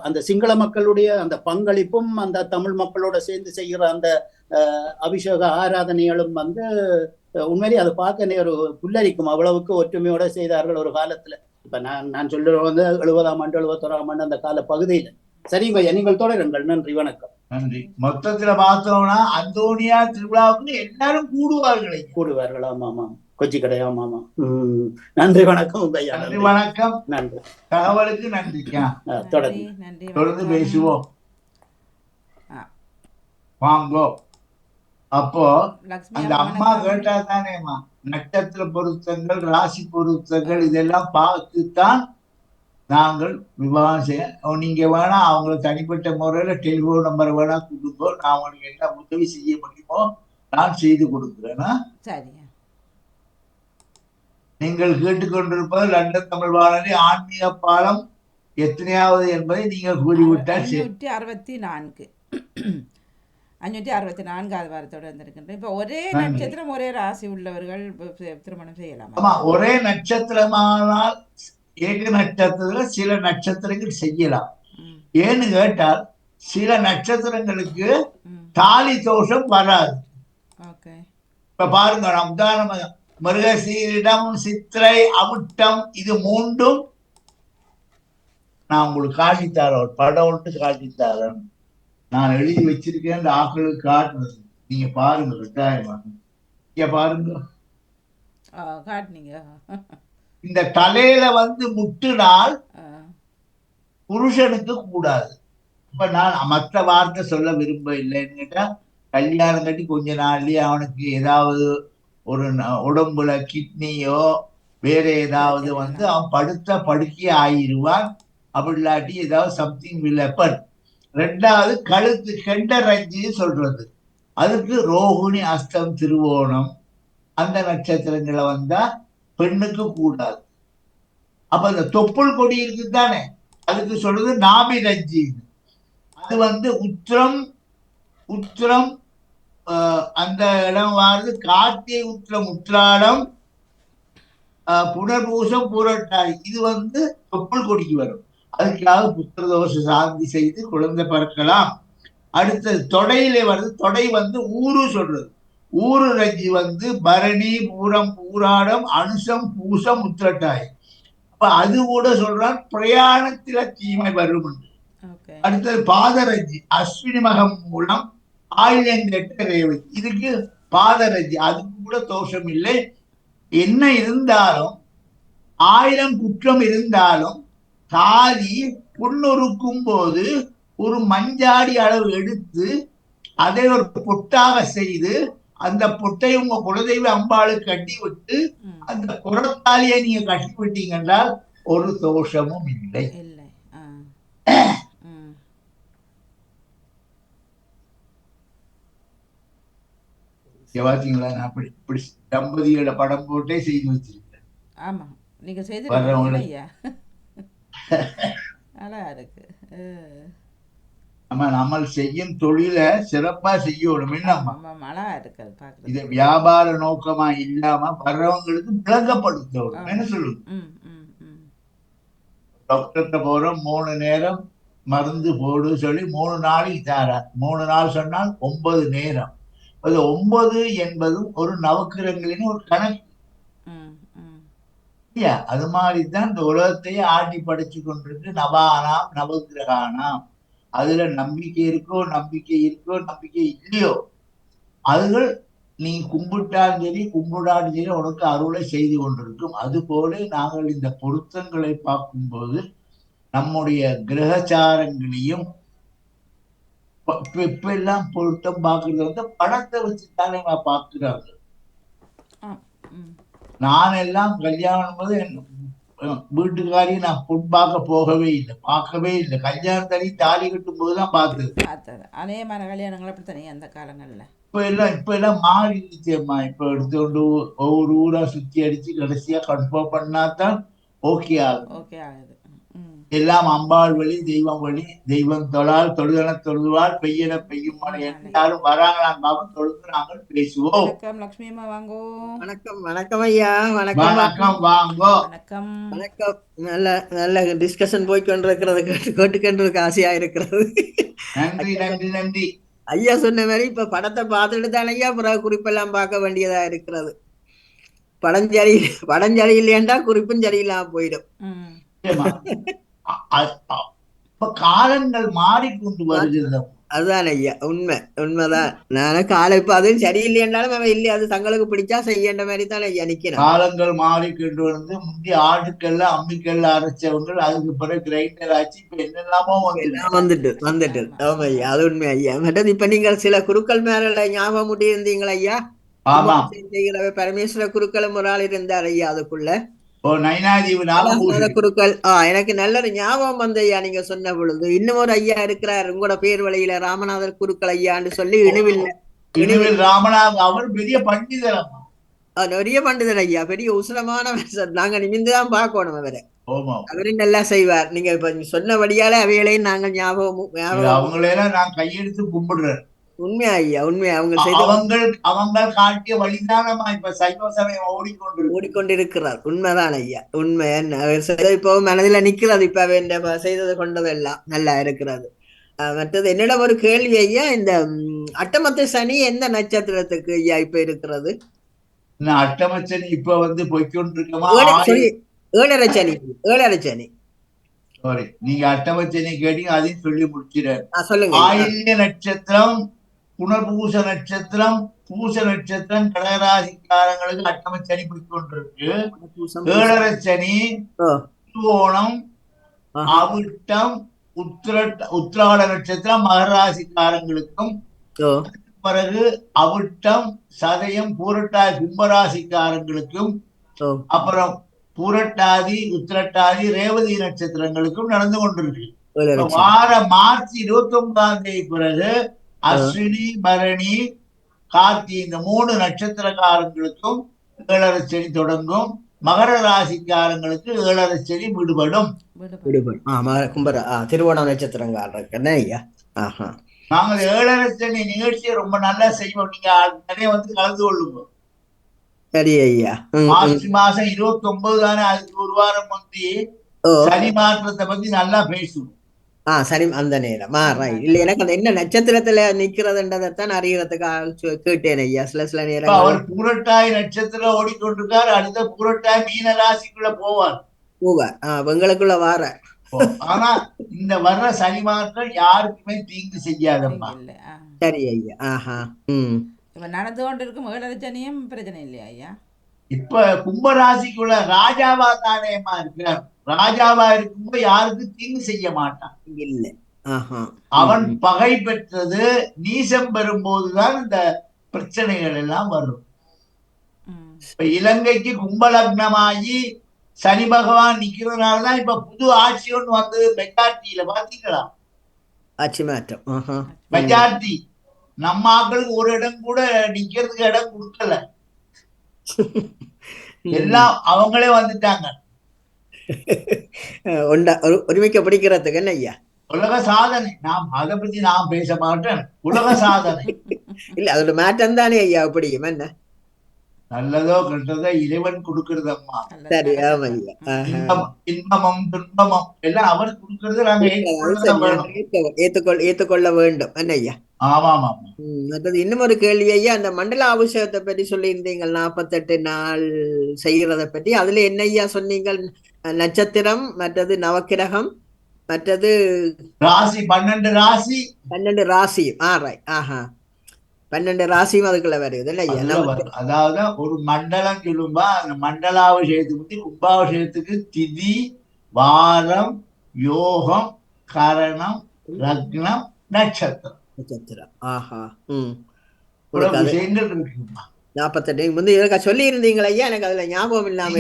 அந்த சிங்கள மக்களுடைய அந்த பங்களிப்பும் அந்த தமிழ் மக்களோட சேர்ந்து செய்கிற அந்த அபிஷேக ஆராதனைகளும் உண்மையிலே அதை பார்க்க ஒரு புல்லரிக்கும். அவ்வளவுக்கு ஒற்றுமையோட செய்தார்கள் ஒரு காலத்துல. இப்ப நான் சொல்லுறது 70ஆம் ஆண்டு 71ஆம் ஆண்டு அந்த கால பகுதியில. சரிங்க, நீங்கள் தொடருங்கள். நன்றி, வணக்கம். நன்றி. மொத்தத்துல பார்த்தோம்னா அந்தோனியா திருவிழாவுக்கு எல்லாரும் கூடுவார்கள். கூடுவார்கள். ஆமா ஆமா. கொச்சி கடை. ஆமா ஆமா. நன்றி வணக்கம் ஐயா. நன்றி வணக்கம். நன்றி. தகவலுக்கு நன்றிக்கா. தொடர்ந்து நன்றி. தொடர்ந்து பேசுவோம். வாங்கோ. அப்போ அந்த அம்மா கேட்டா தானேம்மா நட்சத்திர பொருத்தங்கள், ராசி பொருத்தங்கள் இதெல்லாம் பார்த்துத்தான் நாங்கள் விவாதம் செய்ய. நீங்க வேணா அவங்களை தனிப்பட்ட முறையில டெலிபோன் நம்பர் வேணா கொடுங்கோ, நான் உங்களுக்கு என்ன உதவி செய்ய முடியுமோ நான் செய்து கொடுக்குறேன்னா. சரியா. நீங்கள் கேட்டுக்கொண்டிருப்பது லண்டன் தமிழ் வானொலி ஆன்மீக பாலம் எத்தனையாவது என்பதை நீங்கள் கூறிவிட்டால் 564 564வது வாரத்தோடு வந்திருக்கின்றேன். இப்போ ஒரே நட்சத்திரம் ஒரே ராசி உள்ளவர்கள் திருமணம் செய்யலாம். ஆமா, ஒரே நட்சத்திரமானால் ஏக நட்சத்திரத்துல சில நட்சத்திரங்கள் செய்யலாம். ஏன்னு கேட்டால் சில நட்சத்திரங்களுக்கு தாலி தோஷம் வராது. இப்ப பாருங்க, நான் உதாரணமாக மிருகசீரிடம், சித்திரை, அவிட்டம் இது மூன்றும் நான் உங்களுக்கு காட்டித்தாரேன். ஒரு படம் ஒன்று காட்டித்தாரேன். நான் எழுதி வச்சிருக்கேன், இந்த ஆக்களுக்கு காட்டுறது. நீங்க பாருங்க, கட்டாயமா இங்க பாருங்க. இந்த தலையில முட்டுனால் புருஷனுக்கு கூடாது. இப்ப நான் மற்ற வார்த்தை சொல்ல விரும்ப இல்லைன்னு கேட்டா, கல்யாணம் கட்டி கொஞ்ச நாள்லயே அவனுக்கு ஏதாவது ஒரு உடம்புல கிட்னியோ வேற ஏதாவது அவன் படுத்த படுக்கே ஆயிடுவான். அப்படி இல்லாட்டி ஏதாவது சம்திங் வில் ஹேப்பன். ரெண்டாவது கழுத்து கெண்டரஞ்சி சொல்றது, அதுக்கு ரோகிணி, அஸ்தம், திருவோணம் அந்த நட்சத்திரங்களை வந்தா பெண்ணுக்கு கூடாது. அப்ப இந்த தொப்புள் கொடி இருக்கு தானே, அதுக்கு சொல்றது நாபிரஞ்சி. அது உத்திரம் உத்திரம் அந்த இடம் வாருது. கார்த்திகை, உத்திரம், உத்திராடம், புனர்பூசம், பூரட்டாதி இது தொப்புள் கொடிக்கு வரும். அதுக்காக புத்திரதோஷ சாந்தி செய்து குழந்தை பிறக்கலாம். அடுத்தது தொடையிலே வருது. தொடை ஊரு சொல்றது. ஊரு ரஞ்சி பரணி, பூரம், பூராடம், அனுசம், பூசம், உத்திரட்டாய். அப்ப அது கூட சொல்றான் பிரயாணத்தில தீமை வரும். அடுத்தது பாதரஞ்சி அஸ்வினி மகம் மூலம் ஆயிலங்கெட்ட ரேவதி, இதுக்கு பாதரஞ்சி, அதுக்கு கூட தோஷம் இல்லை. என்ன இருந்தாலும் 1000 குற்றம் இருந்தாலும் தாலி புண்ணுறுக்கும் போது ஒரு மஞ்சாடி அளவு எடுத்து அதை ஒரு பொட்டாக செய்து அந்த பொட்டை உங்க குலதெய்வ அம்பாளுக்கு கட்டி விட்டு அந்த புறத்தாலியை நீங்க கட்டி விட்டீங்கன்னா ஒரு தோஷமும் இல்லை. பாத்தீங்களா, நான் இப்படி தம்பதியோட படம் போட்டே செய்து வச்சிருக்கேன். ஆமா, நீங்க செய்து நம்ம நம்ம செய்யும் தொழில சிறப்பா செய்யணும். இது வியாபார நோக்கமா இல்லாம வர்றவங்களுக்கு விளங்கப்படுத்தணும். என்ன சொல்லுங்க, டாக்டர்கிட்ட போறோம் 3 நேரம் மருந்து போடு சொல்லி 3 நாளைக்கு தாரா. 3 நாள் சொன்னால் 9 நேரம். அது 9 என்பதும் ஒரு நவக்கிரகங்களின் ஒரு கணக்கு. அது மாதிரிதான் இந்த உலகத்தையே ஆட்டி படைச்சு கொண்டிருக்கு. நவானாம் நவகிரகானாம். அதுல நம்பிக்கை இருக்கோ நம்பிக்கை இல்லையோ, அதுகள் நீ கும்பிட்டாலும் சரி கும்பிடாலும் சரி உனக்கு அருளை செய்து கொண்டிருக்கும். அது போல நாங்கள் இந்த பொருத்தங்களை பார்க்கும்போது நம்முடைய கிரகச்சாரங்களையும் இப்ப எல்லாம் பொருத்தம் பார்க்கறது படத்தை வச்சுத்தானே பார்க்கிறாங்க. நான் எல்லாம் கல்யாணம் போது வீட்டுக்காரி நான் பொன் பார்க்கவே இல்லை. கல்யாணத்தனி தாலி கட்டும் போதுதான் பார்த்தது. அநேகமான கல்யாணங்கள் அப்படித்தானே அந்த காலங்கள்ல. இப்ப எல்லாம் மாறிடுச்சேம்மா. இப்ப எடுத்துக்கொண்டு ஒவ்வொரு ஊரா சுத்தி அடிச்சு கடைசியா கன்ஃபார்ம் பண்ணாதான் ஓகே ஆகுது. எல்லாம் அம்பாள் வழி, தெய்வம் வழி. தெய்வம் தொழால் தொழுதன தொழுவாள், பெய்யன பெய்யும் மழை. எல்லாரும் வராங்களாங்க, தொழுது நாங்கள் பேசுவோம். வணக்கம் லட்சுமி அம்மா, வாங்கோ. வணக்கம் ஐயா. வணக்கம் வாங்கோ. வணக்கம். நல்ல டிஸ்கஷன் போய்கொண்டிருக்கிறது, கேட்டுக்கொண்டிருக்க ஆசையா இருக்கிறது. நன்றி. ஐயா சொன்ன மாதிரி இப்ப படத்தை பார்த்துட்டு தானே ஐயா பிறகு குறிப்பெல்லாம் பார்க்க வேண்டியதா இருக்கிறது. படம் சரி இல்லையாண்டா குறிப்பும் சரியில்லாம போயிடும். காலங்கள் மாறிக்கொண்டு வருகிறது. அதுதான் ஐயா உண்மை உண்மைதான். நானும் காலை இப்ப அதுவும் சரியில்லைன்னாலும் அவன் இல்லை, அது தங்களுக்கு பிடிச்சா செய்யன்ற மாதிரி தான் ஐயா நிக்கணும். காலங்கள் மாறிக்கொண்டு வந்து முந்தைய ஆட்டுக்கல்ல அம்மிக்கல்ல அரைச்சவங்க அதுக்கு பிறகு கிரைண்டர் ஆச்சு, இப்ப என்னெல்லாமோ வந்து எல்லாம் வந்துட்டு ஆமா ஐயா, அது உண்மை ஐயா. மற்றது இப்ப நீங்கள் சில குருக்கள் மேல ஞாபகம் முட்டி இருந்தீங்களா ஐயா? ஆமாம். கும்பாபிஷேகம் செய்கிற பரமேஸ்வர குருக்களும் ஒரு ஆள் இருந்தார் ஐயா அதுக்குள்ள. நைனாதீவு அழகான நாகபூஷணி. குருக்கள். எனக்கு நல்ல ஒரு ஞாபகம் வந்து ஐயா நீங்க சொன்ன பொழுது. இன்னும் ஒரு ஐயா இருக்கிறார் உங்களோட பேர் வழியில, ராமநாதர் குருக்கள் ஐயான்னு சொல்லி இணுவில் இணுவில் ராமநாத், அவர் பெரிய பண்டிதர் அம்மா. நிறைய பண்டிதர் ஐயா, பெரிய உசரமான மனுஷர். நாங்க நிமிந்துதான் பார்க்கணும் அவரை. ஆமாம். அவரும் நல்லா செய்வார். நீங்க இப்ப சொன்னபடியால அவைகளையும் நாங்கள் ஞாபகம் அவங்களெல்லாம் நான் கையெடுத்து கும்பிடுறேன். உண்மையா ஐயா, உண்மையா அவங்க செய்த அவங்க காட்டிய வழிதானமா இப்ப சைவ சமயம் ஓடிக்கொண்டிருக்கிறார். உண்மைதான் ஐயா, உண்மை. அவர் செய்த இப்போ மனதில நிக்கிறது. இப்ப அவர் செய்தது கொண்டதெல்லாம் நல்லா இருக்கிறது. மற்றது என்னிடம் ஒரு கேள்வி ஐயா, இந்த அட்டமத்து சனி எந்த நட்சத்திரத்துக்கு ஐயா இப்ப இருக்கிறது? அட்டமச்சனி இப்ப வந்து பொய்க்கொண்டிருக்கமா? ஏழரை சனி. சாரி, நீங்க அட்டமச்சனி கேட்டீங்க, அதையும் சொல்லி முடிச்சிடறேன். சொல்லுங்க. ஆயில்ய நட்சத்திரம், புனர்பூச நட்சத்திரம், பூச நட்சத்திரம் கடகராசிக்காரங்களுக்கு அட்டமச்சனி போய்கொண்டிருக்கு. ஏழரை சனி, திருவோணம், அவிட்டம், உத்திராட நட்சத்திரம் மகராசிக்காரங்களுக்கும், பிறகு அவிட்டம், சதயம், பூரட்டாதி கும்பராசிக்காரங்களுக்கும், அப்புறம் பூரட்டாதி, உத்திரட்டாதி, ரேவதி நட்சத்திரங்களுக்கும் நடந்து கொண்டிருக்கு. வார மார்ச் 29 பிறகு அஸ்வினி, பரணி, கார்த்தி இந்த 3 நட்சத்திரக்காரங்களுக்கும் ஏழரை சனி தொடங்கும். மகர ராசிக்காரங்களுக்கு ஏழரை சனி விடுபடும். திருவோண நட்சத்திரங்காரங்க ஐயா. நாங்கள் ஏழரை சனி நிகழ்ச்சியை ரொம்ப நல்லா செய்வோம். நீங்க நிறைய வந்து கலந்து கொள்ளுங்க. சரி ஐயா. மார்ச் மாசம் 29 தானே, அதுக்கு ஒரு வாரம் வந்து சனி மாற்றத்தை பத்தி நல்லா பேசுவோம். சரி, அந்த நேரம் இல்ல எனக்கு அந்த என்ன நட்சத்திரத்துல நிக்கிறதுன்றதான் அறியறதுக்காக கேட்டேன் ஐயா. சில நேரம் அவர் பூரட்டாய் நட்சத்திரம் ஓடிக்கொண்டிருக்கார். அடுத்த பூரட்டாய் மீன ராசிக்குள்ள போவார். எங்களுக்குள்ள வார. ஆனா இந்த வர்ற சனி மாற்றம் யாருக்குமே தீங்கு செய்யாதம்மா. சரி ஐயா. இப்ப நடந்து கொண்டிருக்கும் ஏழரை சனியும் பிரச்சனை இல்லையா ஐயா? இப்ப கும்பராசிக்குள்ள ராஜாவா தானேமா இருக்கிறார். ராஜாவா இருக்கும்போது யாருக்கும் தீங்கு செய்ய மாட்டான். இல்ல. அவன் பகை பெற்றது நீசம் பெறும்போதுதான் இந்த பிரச்சனைகள் எல்லாம் வரும். இப்ப இலங்கைக்கு கும்பலக்னமாகி சனி பகவான் நிக்கிறதுனாலதான் இப்ப புது ஆட்சி ஒன்று வந்து மெஜாரிட்டியில பாத்தீங்களா? ஆட்சி மாற்றம். மெஜாரிட்டி நம்ம ஆக்களுக்கு ஒரு இடம் கூட நிக்கிறதுக்கு இடம் கொடுக்கல. எல்லாம் அவங்களே வந்துட்டாங்க. ஒருமிக்க பிடிக்கிறதுக்கு என்ன ஐயா? உலக சாதனை. அதை பத்தி நான் பேச மாட்டேன். உலக சாதனை இல்ல, அதோட மாற்றம் தானே ஐயா. பிடிக்கும் என்ன? நல்லதோ கெட்டதோ இறைவன் கொடுக்கறது அம்மா. சரி, ஆமா ஐயா. இன்பமும் துன்பமும் எல்லாம் அவர் கொடுக்கறது நாங்க ஏற்றுக்கொள்ள வேண்டும் என்ன ஐயா? ஆமாம். மற்றது இன்னும் ஒரு கேள்வி ஐயா, அந்த மண்டல அபிஷேகத்தை பற்றி சொல்லியிருந்தீங்க, 48 நாள் செய்யறத பற்றி. அதுல என்ன ஐயா சொன்னீங்க? நட்சத்திரம், மற்றது நவக்கிரகம், மற்றது ராசி, 12 ராசி. 12 ராசியும். ரைட். 12 ராசியும் அதுக்குள்ள வருது இல்லையா? அதாவது ஒரு மண்டலம் சொல்லும்பா, அந்த மண்டலாபிஷேகத்துக்கு பத்தி கும்பாபிஷேகத்துக்கு திதி, வாரம், யோகம், கரணம், லக்னம், நட்சத்திரம். விஷயங்கள் இருக்குமா? 48 முந்தி சொல்லி இருந்தீங்களா ஐயா? எனக்கு அதுல ஞாபகம் இல்லாம.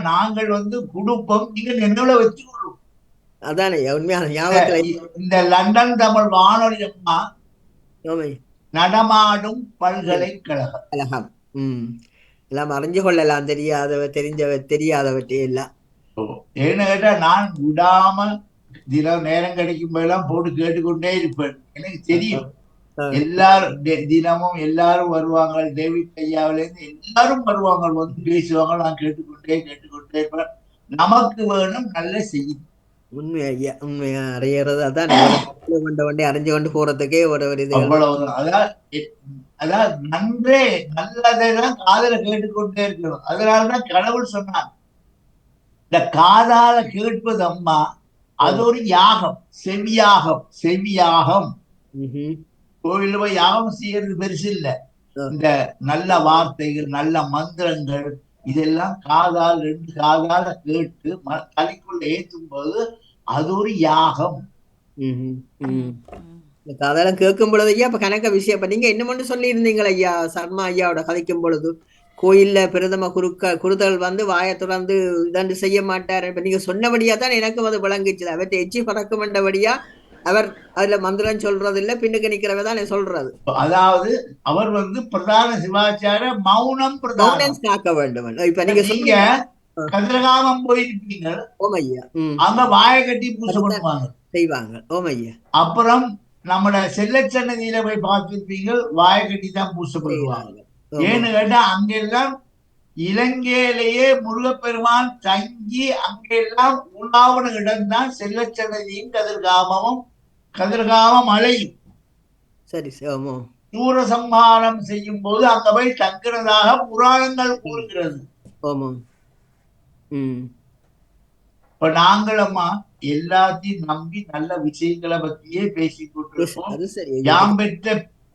நாங்கள் வந்து குடும்பம், நீங்க என்னோட வச்சுக்கொள்ளும். அதானே உண்மையான ஞாபகத்துல. இந்த லண்டன் தமிழ் வானொலி அம்மா நடமாடும் பல்கலைக்கழகம். எல்லாம் அறிஞ்சு கொள்ளலாம், தெரியாதவற்றை எல்லாம். ஏன்னு கேட்டா நான் விடாம நேரம் கிடைக்கும் போதெல்லாம் போட்டு கேட்டுக்கொண்டே இருப்பேன். எனக்கு தெரியும் எல்லாரும் தினமும் எல்லாரும் வருவாங்க. டேவிட் ஐயாவில இருந்து எல்லாரும் வருவாங்க, வந்து பேசுவாங்க. நான் கேட்டுக்கொண்டே இருப்பேன். நமக்கு வேணும் நல்ல செய்தி. உண்மை ஐயா, உண்மையா அறியறது. அதான் அறிஞ்சு கொண்டு போறதுக்கே ஒரு இது. அவ்வளவுதான். அதாவது நன்றே நல்லதெல்லாம் காதல கேட்டுக்கொண்டே இருக்கணும். அதனாலதான் கடவுள் சொன்னார், இந்த காதால கேட்பது அம்மா, அது ஒரு யாகம், செவியாகம். செவியாகம் ம்ஹும். கோயில்ல போய் யாகம் செய்யறது பெருசு இல்ல. இந்த நல்ல வார்த்தைகள், நல்ல மந்திரங்கள், இதெல்லாம் காதால் 2 காதால கேட்டு தலைக்குள்ள ஏற்றும் போது அது ஒரு யாகம். இந்த கதையெல்லாம் கேட்கும் பொழுது ஐயா இப்ப கணக்க விஷயம் இப்ப நீங்க என்ன மட்டும் சொல்லி இருந்தீங்களா ஐயா சர்மா ஐயாவோட கதைக்கும் பொழுது கோயில்ல பிரதம குருக்கள் வந்து வாயை துறந்து இதாண்டு செய்ய மாட்டார். இப்ப நீங்க சொன்னபடியா தான் எனக்கும் அது விளங்குச்சு. அவற்றை எச்சி பறக்க வேண்டபடியா அவர் அதுல மந்திரம் சொல்றது இல்ல, பின்னுக்கு நிக்கிறவ தான் சொல்றது. அதாவது அவர் வந்து பிரதான சிவாச்சார மௌனம் பிரதானம் காக்க வேண்டும். இப்ப நீங்க நீங்க கதிரகாமம் போயிருப்பீங்க, ஓமையா அங்க வாயை கட்டி பூசை பண்ணுவாங்க செய்வாங்க. ஓமையா அப்புறம் நம்மள செல்லச்சன்னதியில போய் பார்த்திருப்பீங்க, வாயை கட்டி தான் பூசை பண்ணுவாங்க. ஏன்னு கேட்டா அங்கெல்லாம் இலங்கையிலேயே முருகப்பெருமான் தங்கி அங்கெல்லாம் உணாவன இடம்தான் செல்லச்சன்னதியும் கதிர்காமமும் கதிர்காம மலையும். சரி சூரசம்ஹாரம் செய்யும் போது அங்க போய் தங்குறதாக புராணங்கள் கூறுகிறது. இப்ப நாங்களம்மா எல்லாத்தையும் நம்பி நல்ல விஷயங்களை பத்தியே பேசிக் கொண்டிருக்கோம். யாம் பெற்ற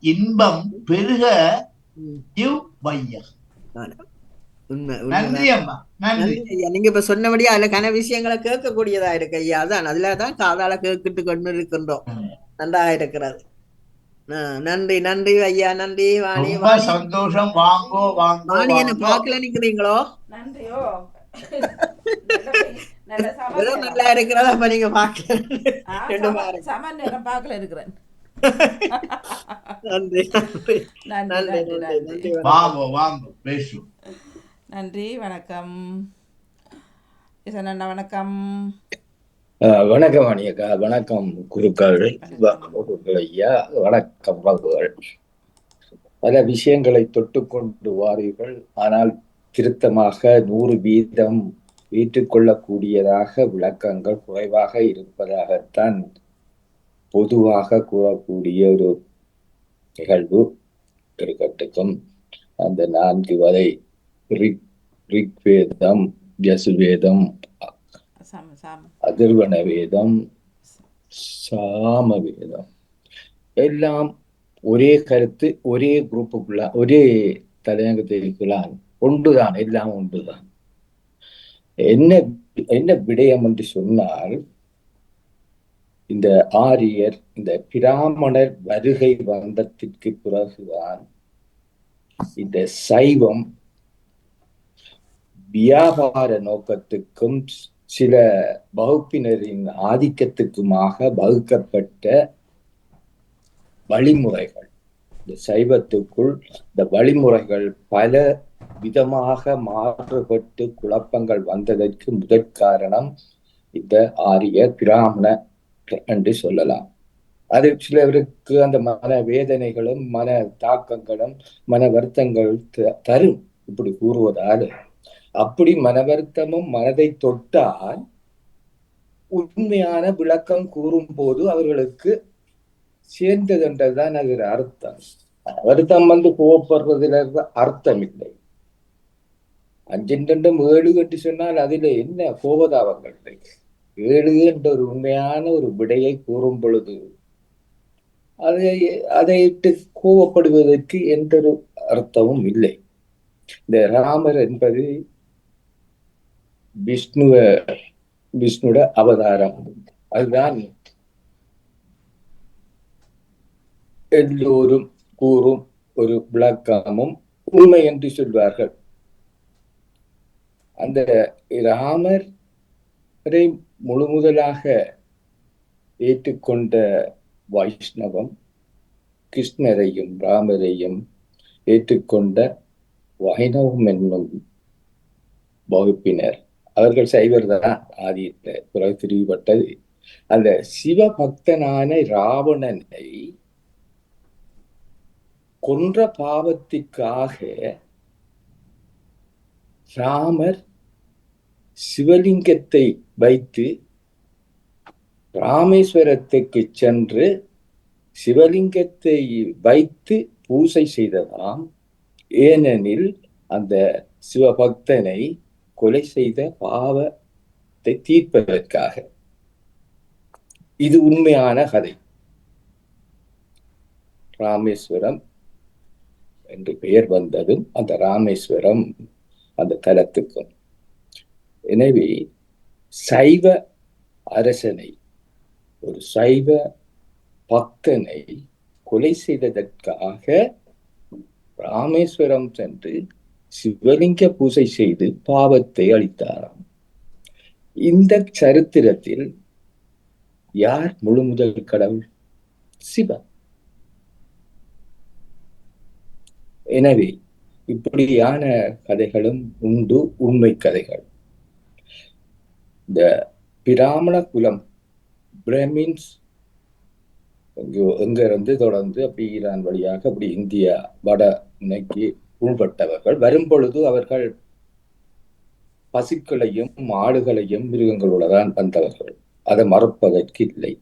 இன்பம் பெருக நன்றி அம்மா, நன்றி. நீங்க இப்ப சொன்னபடியா அதுல கன விஷயங்களை கேட்கக்கூடியதா இருக்கு ஐயா. அதான் அதுலதான் காதால கேட்டுட்டு கொண்டு இருக்கின்றோம். நன்றாக இருக்கிறது. நன்றி நன்றி ஐயா, நன்றி. வாணி சந்தோஷம். வாங்கோ வாங்கோ. வாணி என்ன பாக்கல நிக்கிறீங்களோ? நன்றியோ. நல்லா இருக்கிறதா அப்ப நீங்க பாக்கல? சமன் நேரம் பாக்கல இருக்கிறேன். நன்றி வாங்கோ வாங்கோ பேசும். நன்றி. வணக்கம் அண்ணா. வணக்கம். வணக்கம் அணியக்கா. வணக்கம் குருக்கள் ஐயா. வணக்கம் வகுகள். பல விஷயங்களை தொட்டுக்கொண்டு வாரீர்கள். ஆனால் திருத்தமாக 100% ஏற்றுக்கொள்ளக்கூடியதாக விளக்கங்கள் குறைவாக இருப்பதாகத்தான் பொதுவாக கூறக்கூடிய ஒரு நிகழ்வு இருக்கட்டுக்கும். அந்த 4 வரை ரிக்வேதம், யசுவேதம், அதிர்வன வேதம், சாமவேதம் எல்லாம் ஒரே கருத்து, ஒரே குரூப்புக்குள்ள, ஒரே தலையங்கத்திற்குள்ளான் ஒன்றுதான், எல்லாம் ஒன்றுதான். என்ன விடயம் என்று சொன்னால், இந்த ஆரியர், இந்த பிராமணர் வருகை வந்தத்திற்கு பிறகுதான் இந்த சைவம் வியாபார நோக்கத்துக்கும் சில வகுப்பினரின் ஆதிக்கத்துக்குமாக வகுக்கப்பட்ட வழிமுறைகள். இந்த சைவத்துக்குள் இந்த வழிமுறைகள் பல விதமாக மாறுபட்டு குழப்பங்கள் வந்ததற்கு முதற் காரணம் இந்த ஆரிய பிராமண என்று சொல்லலாம். அது சிலவருக்கு அந்த மன வேதனைகளும் மன தாக்கங்களும் மன வருத்தங்கள் தரும் இப்படி கூறுவதால். அப்படி மன வருத்தமும் மனதை தொட்டால் உண்மையான விளக்கம் கூறும் போது அவர்களுக்கு சேர்ந்ததுன்றதுதான் அது அர்த்தம். வருத்தம் வந்து கோவப்படுறதுல அர்த்தம் இல்லை. 5 7 என்று சொன்னால் அதுல என்ன கோபதாபங்கள்? 7 என்ற ஒரு உண்மையான ஒரு விடையை கூறும் பொழுது அதை இட்டு கோபப்படுவதற்கு எந்த ஒரு அர்த்தமும் இல்லை. இந்த ராமர் என்பது விஷ்ணுட அவதாரம். அதுதான் எல்லோரும் கூறும் ஒரு விளக்கமும் உண்மை என்று சொல்வார்கள். அந்த ராமரை முழுமுதலாக ஏற்றுக்கொண்ட வைஷ்ணவம், கிருஷ்ணரையும் ராமரையும் ஏற்றுக்கொண்ட வைணவம் என்னும் வகுப்பினர், அவர்கள் சைவர் தான் ஆதித்த பிறகு பிரிவுபட்டது. அந்த சிவபக்தனான ராவணனை கொன்ற பாவத்திற்காக ராமர் சிவலிங்கத்தை வைத்து ராமேஸ்வரத்துக்கு சென்று சிவலிங்கத்தை வைத்து பூசை செய்ததாம். ஏனெனில் அந்த சிவபக்தனை கொலை செய்த பாவத்தை தீர்ப்பதற்காக. இது உண்மையான கதை. ராமேஸ்வரம் என்று பெயர் வந்ததும் அந்த ராமேஸ்வரம் அந்த தலத்துக்கும். எனவே சைவ அரசனை, ஒரு சைவ பக்தனை கொலை செய்ததற்காக ராமேஸ்வரம் சென்று சிவலிங்க பூஜை செய்து பாவத்தை அளித்தாராம். இந்த சரித்திரத்தில் யார் முழு முதல் கடவுள்? சிவன். எனவே இப்படியான கதைகளும் உண்டு, உண்மை கதைகள். இந்த பிராமண குலம் பிராமின்ஸ் எங்க இருந்து தொடர்ந்து அப்படி ஈரான் வழியாக அப்படி இந்தியா வட முனைக்கு உள்பட்டவர்கள் வரும்பொழுது அவர்கள் பசுக்களையும் மாடுகளையும் மிருகங்களோட தான் வந்தவர்கள். அதை மறப்பதற்கு இல்லை.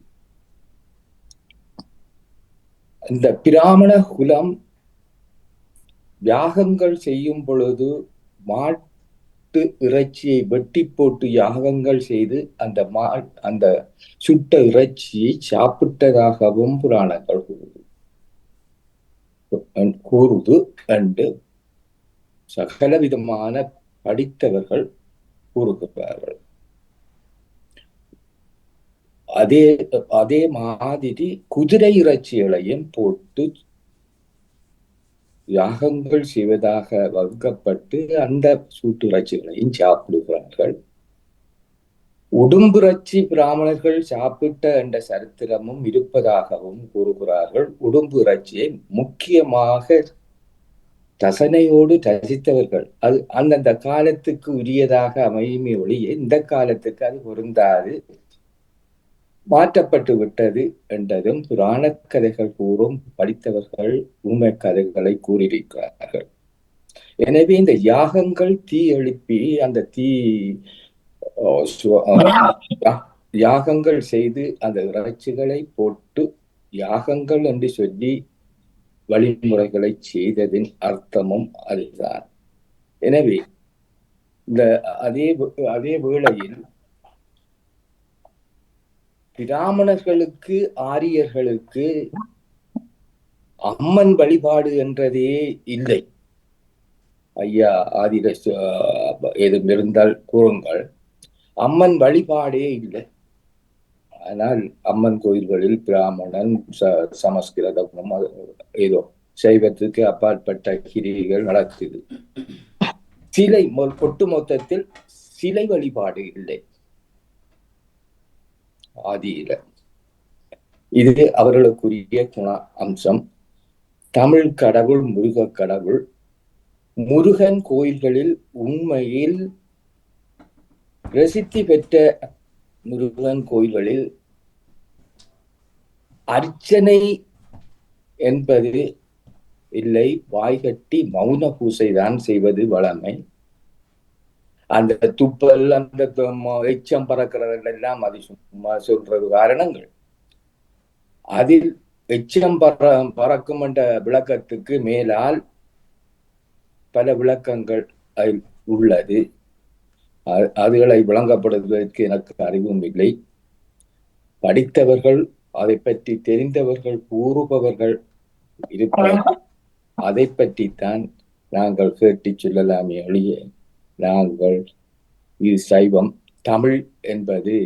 இந்த பிராமண குலம் யாகங்கள் செய்யும் பொழுது மாட்டு இறைச்சியை வெட்டி போட்டு யாகங்கள் செய்து அந்த சுட்ட இறைச்சியை சாப்பிட்டதாகவும் புராணங்கள் கூறுது என்று சகல விதமான படித்தவர்கள் கூறுகிறார்கள். அதே மாதிரி குதிரை இறைச்சிகளையும் போட்டு யாகங்கள் செய்வதாக வகுக்கப்பட்டு அந்த சூட்டு இறைச்சிகளையும் சாப்பிடுகிறார்கள். உடும்பிறைச்சி பிராமணர்கள் சாப்பிட்ட என்ற சரித்திரமும் இருப்பதாகவும் கூறுகிறார்கள். உடும்பு இறைச்சியை முக்கியமாக ரசனையோடு ரசித்தவர்கள். அது அந்தந்த காலத்துக்கு உரியதாக அமையுமே ஒழிய இந்த காலத்துக்கு அது பொருந்தாது, மாற்றப்பட்டு விட்டது என்றதும் புராண கதைகள் கூறும் படித்தவர்கள் உண்மை கதைகளை கூறியிருக்கிறார்கள். எனவே இந்த யாகங்கள் தீ எழுப்பி அந்த யாகங்கள் செய்து அந்த இறைச்சிகளை போட்டு யாகங்கள் என்று சொல்லி வழிமுறைகளை செய்ததின் அர்த்தமும் அதுதான். எனவே இந்த அதே வேளையில் பிராமணர்களுக்கு ஆரியர்களுக்கு அம்மன் வழிபாடு என்றதே இல்லை. ஐயா ஆதிர எதுவும் இருந்தால் கூறுங்கள். அம்மன் வழிபாடே இல்லை. ஆனால் அம்மன் கோயில்களில் பிராமணன் சமஸ்கிருதம் ஏதோ சைவத்துக்கு அப்பாற்பட்ட கிரிகள் நடக்குது. சிலை ஒட்டு மொத்தத்தில் சிலை வழிபாடு இல்லை ஆதியில. இது அவர்களுக்குரிய குண அம்சம். தமிழ் கடவுள் முருக கடவுள். முருகன் கோயில்களில் உண்மையில் பிரசித்தி பெற்ற முருகன் கோயில்களில் அர்ச்சனை என்பது இல்லை. வாய்கட்டி மௌன பூசை தான் செய்வது வழமை. அந்த துப்பல் அந்த எச்சம் பறக்கிறதெல்லாம் அது சும்மா சொல்றது காரணங்கள். அதில் எச்சம் பறக்கும் என்ற விளக்கத்துக்கு மேலால் பல விளக்கங்கள் உள்ளது. அதுகளை விளங்கப்படுவதற்கு எனக்கு அறிவும் இல்லை. படித்தவர்கள், அதை பற்றி தெரிந்தவர்கள், கூறுபவர்கள் இருப்பார்கள். அதை பற்றித்தான் நாங்கள் கேட்டு சொல்லலாமே ஒழிய நாங்கள் இது சைவம். தமிழ் என்பது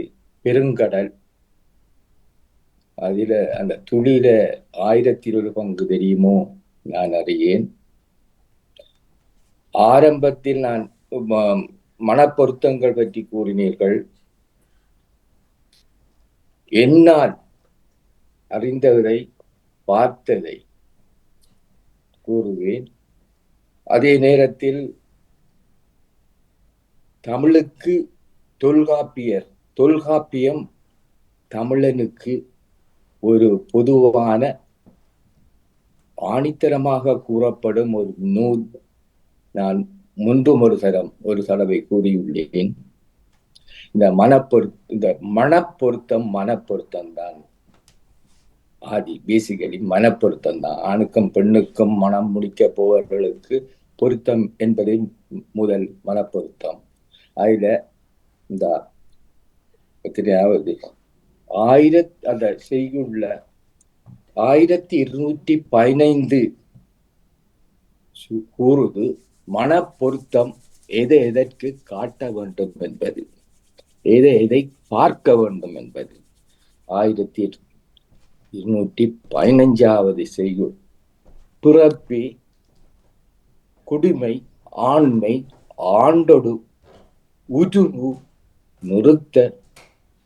பெருங்கடல். அதில அந்த துளியில 1000 பங்கு தெரியுமோ நான் அறியேன். ஆரம்பத்தில் நான் மனப்பொருத்தங்கள் பற்றி கூறினீர்கள். என்னால் அறிந்ததை பார்த்ததை கூறுவேன். அதே நேரத்தில் தமிழுக்கு தொல்காப்பியம் தமிழனுக்கு ஒரு பொதுவான ஆணித்தரமாக கூறப்படும் ஒரு நூல். நான் முன்பும் ஒரு தடவை கூறியுள்ளேன். இந்த மனப்பொருத்தம் தான் ஆதி. பேசிக்கலி மனப்பொருத்தம் தான். ஆணுக்கும் பெண்ணுக்கும் மனம் முடிக்க போவர்களுக்கு பொருத்தம் என்பது முதல் மனப்பொருத்தம். அதுல இந்த எத்தனையாவது அந்த செய்யுள்ள 1215 கூறுது மனப்பொருத்தம் எதற்கு காட்ட வேண்டும் என்பது, எதை பார்க்க வேண்டும் என்பது. 1215 செய்யுள் பிறப்பி குடிமை ஆண்மை ஆண்டொடு உருவு நிறுத்த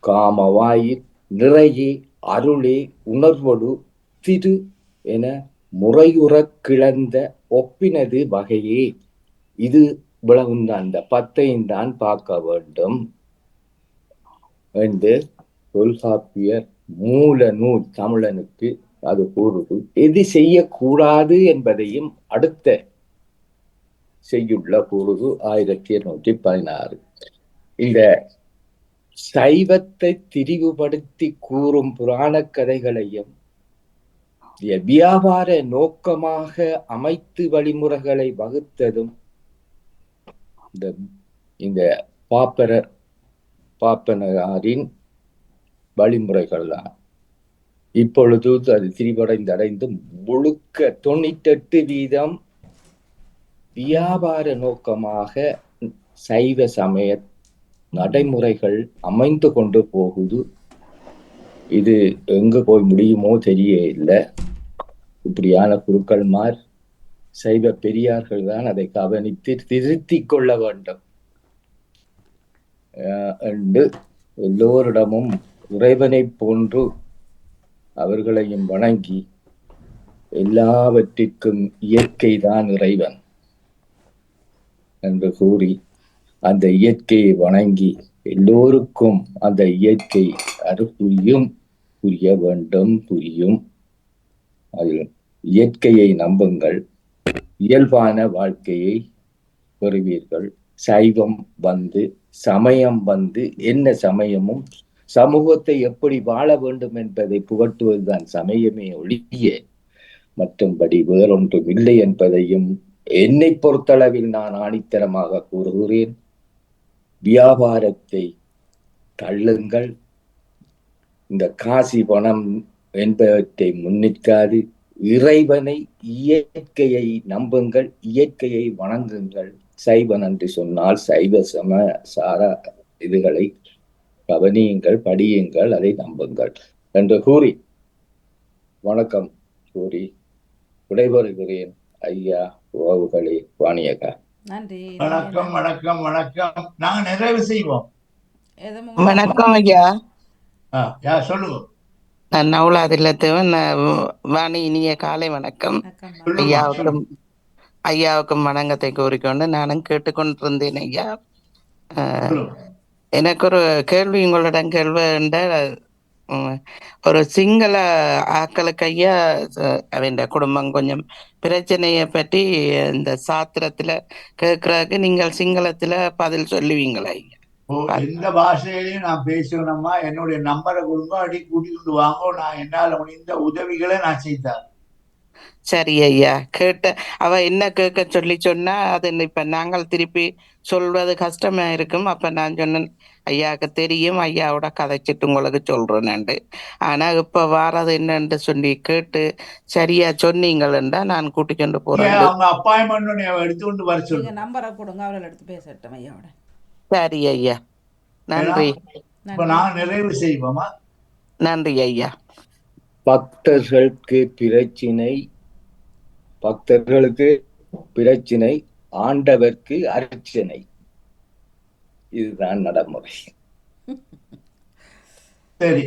காமவாயிற் நிறையே அருளே உணர்வொடு திரு என முறையுறக் கிளந்த ஒப்பினது வகையே. இது விளவுந்தான், அந்த 10ஐயும் தான் பார்க்க வேண்டும் என்று தொல்காப்பியர் மூல நூல் தமிழனுக்கு அது கூறுது. எது செய்யக்கூடாது என்பதையும் அடுத்த செய்யுள்ள கூறுது 1216. இந்த சைவத்தை திரிவுபடுத்தி கூறும் புராண கதைகளையும் வியாபார நோக்கமாக அமைத்து வழிமுறைகளை வகுத்ததும் இந்த பாப்பனரின் வழிமுறைகள் தான். இப்பொழுது அது திரிவடைந்து முழுக்க 98% வியாபார நோக்கமாக சைவ சமய நடைமுறைகள் அமைந்து கொண்டு போகுது. இது எங்க போய் முடியுமோ தெரிய இல்லை. இப்படியான குருக்கள்மார் சைவ பெரியார்கள் தான் அதை கவனித்து திருத்திக் கொள்ள வேண்டும் என்று எல்லோரிடமும் இறைவனை போன்று அவர்களையும் வணங்கி, எல்லாவற்றிற்கும் இயற்கை தான் இறைவன் என்று கூறி அந்த இயற்கையை வணங்கி எல்லோருக்கும் அந்த இயற்கை அருள் புரிய வேண்டும், புரியும். அதில் இயற்கையை நம்புங்கள், இயல்பான வாழ்க்கையை பெறுவீர்கள். சைவம் சமயம் என்ன சமயமும் சமூகத்தை எப்படி வாழ வேண்டும் என்பதை புகட்டுவதுதான் சமயமே ஒழிய மற்றும்படி வேறொன்றும் இல்லை என்பதையும் என்னை பொறுத்தளவில் நான் ஆணித்தரமாக கூறுகிறேன். வியாபாரத்தை தள்ளுங்கள், இந்த காசி பணம் என்பவற்றை முன்னிற்காது இறைவனை இயற்கையை நம்புங்கள், இயற்கையை வணங்குங்கள். சைவன் என்று சொன்னால் சைவ சார இதுகளை கவனியுங்கள், படியுங்கள், அதை நம்புங்கள் என்று கூறி வணக்கம் கூறி விடைபெறுகிறேன். ஐயா, உறவுகளே, வாணியக்கா, நன்றி. வணக்கம் வணக்கம் வணக்கம். நாங்க நிறைவு செய்வோம். வணக்கம் ஐயா. சொல்லுங்க. நான் நவுலாதில்லத்தவன். வாணி, இனிய காலை வணக்கம். ஐயாவுக்கும் வணக்கத்தை கூறிக்கொண்டு நானும் கேட்டுக்கொண்டிருந்தேன். ஐயா, எனக்கு ஒரு கேள்வி உங்களிடம் கேள்வி. ஒரு சிங்கள ஆக்களுக்கு ஐயா அவன் குடும்பம் கொஞ்சம் பிரச்சனையை பற்றி இந்த சாத்திரத்துல கேட்கறதுக்கு நீங்கள் சிங்களத்துல பதில் சொல்லுவீங்களா ஐயா? எந்த பாஷையிலையும் நான் பேசணும்மா, என்னுடைய நம்பரை கொடுங்க, அடி கூட்டிட்டு வாங்க, நான் என்னால் முடிந்த உதவிகளை நான் செய்தேன். சரி ஐயா. அவ என்ன கேட்க சொன்னா அது இப்ப நாங்கள் திருப்பி சொல்வது கஷ்டமா இருக்கும். அப்ப நான் சொன்னேன், ஐயாவுக்கு தெரியும், ஐயாவோட கதைச்சிட்டு உங்களுக்கு சொல்றேன்னு. ஆனா இப்ப வாரது என்னன்னு சொல்லி கேட்டு சரியா சொன்னீங்களா நான் கூட்டி கொண்டு போறேன். அவங்க அப்பாயின்மெண்ட் எடுத்துக்கொண்டு வர சொல்லுங்க, நம்பரை கொடுங்க, அவர்கள் எடுத்து பேசட்டும் ஐயாவோட. சரி ஐயா, நன்றி. இப்ப நான் நிறைவு செய்வோமா? நன்றி ஐயா. பக்தர்களுக்கு பிரச்சினை, ஆண்டவர்க்கு அர்ச்சனை. இதுதான் நடைமுறை. சரி.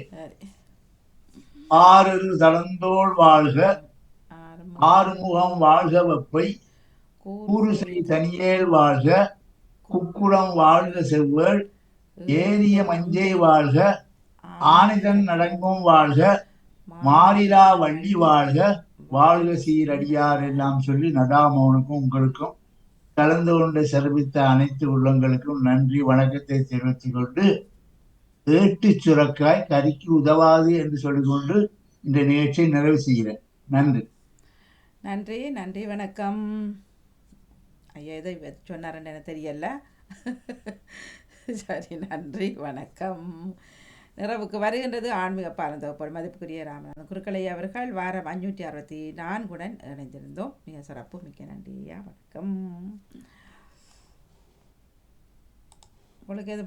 ஆறு தளந்தோள் வாழ்க, ஆறுமுகம் வாழ்க வெப்பை, கூறுசை தனியேல் வாழ்க, குக்குடம் வாழ்க செவ்வேள், ஏரிய மஞ்சை வாழ்க, ஆனிதன் நடங்கும் வாழ்க, மாறிலா வள்ளி வாழ்க, வாழ்க சீரடியார் எல்லாம் சொல்லி நடாமோனுக்கும் உங்களுக்கும் கலந்து கொண்டு சிறப்பித்த அனைத்து உள்ளங்களுக்கும் நன்றி வணக்கத்தை தெரிவித்துக் கொண்டு, ஏட்டு சுரக்காய் கறிக்கு உதவாது என்று சொல்லிக்கொண்டு இந்த நிகழ்ச்சியை நிறைவு செய்கிறேன். நன்றி நன்றி நன்றி. வணக்கம் ஐயா. இதை சொன்னாருன்னு எனக்கு தெரியல. சரி, நன்றி, வணக்கம். நிறைவுக்கு வருகின்றது ஆன்மீக பாலம் தொகுப்பாளர் மதிப்புக்குரிய ராமநாதன் குருக்களை அவர்கள் வாரம் 564 இணைந்திருந்தோம். மிக சிறப்பு, மிக்க நன்றி ஐயா. வணக்கம். உங்களுக்கு எது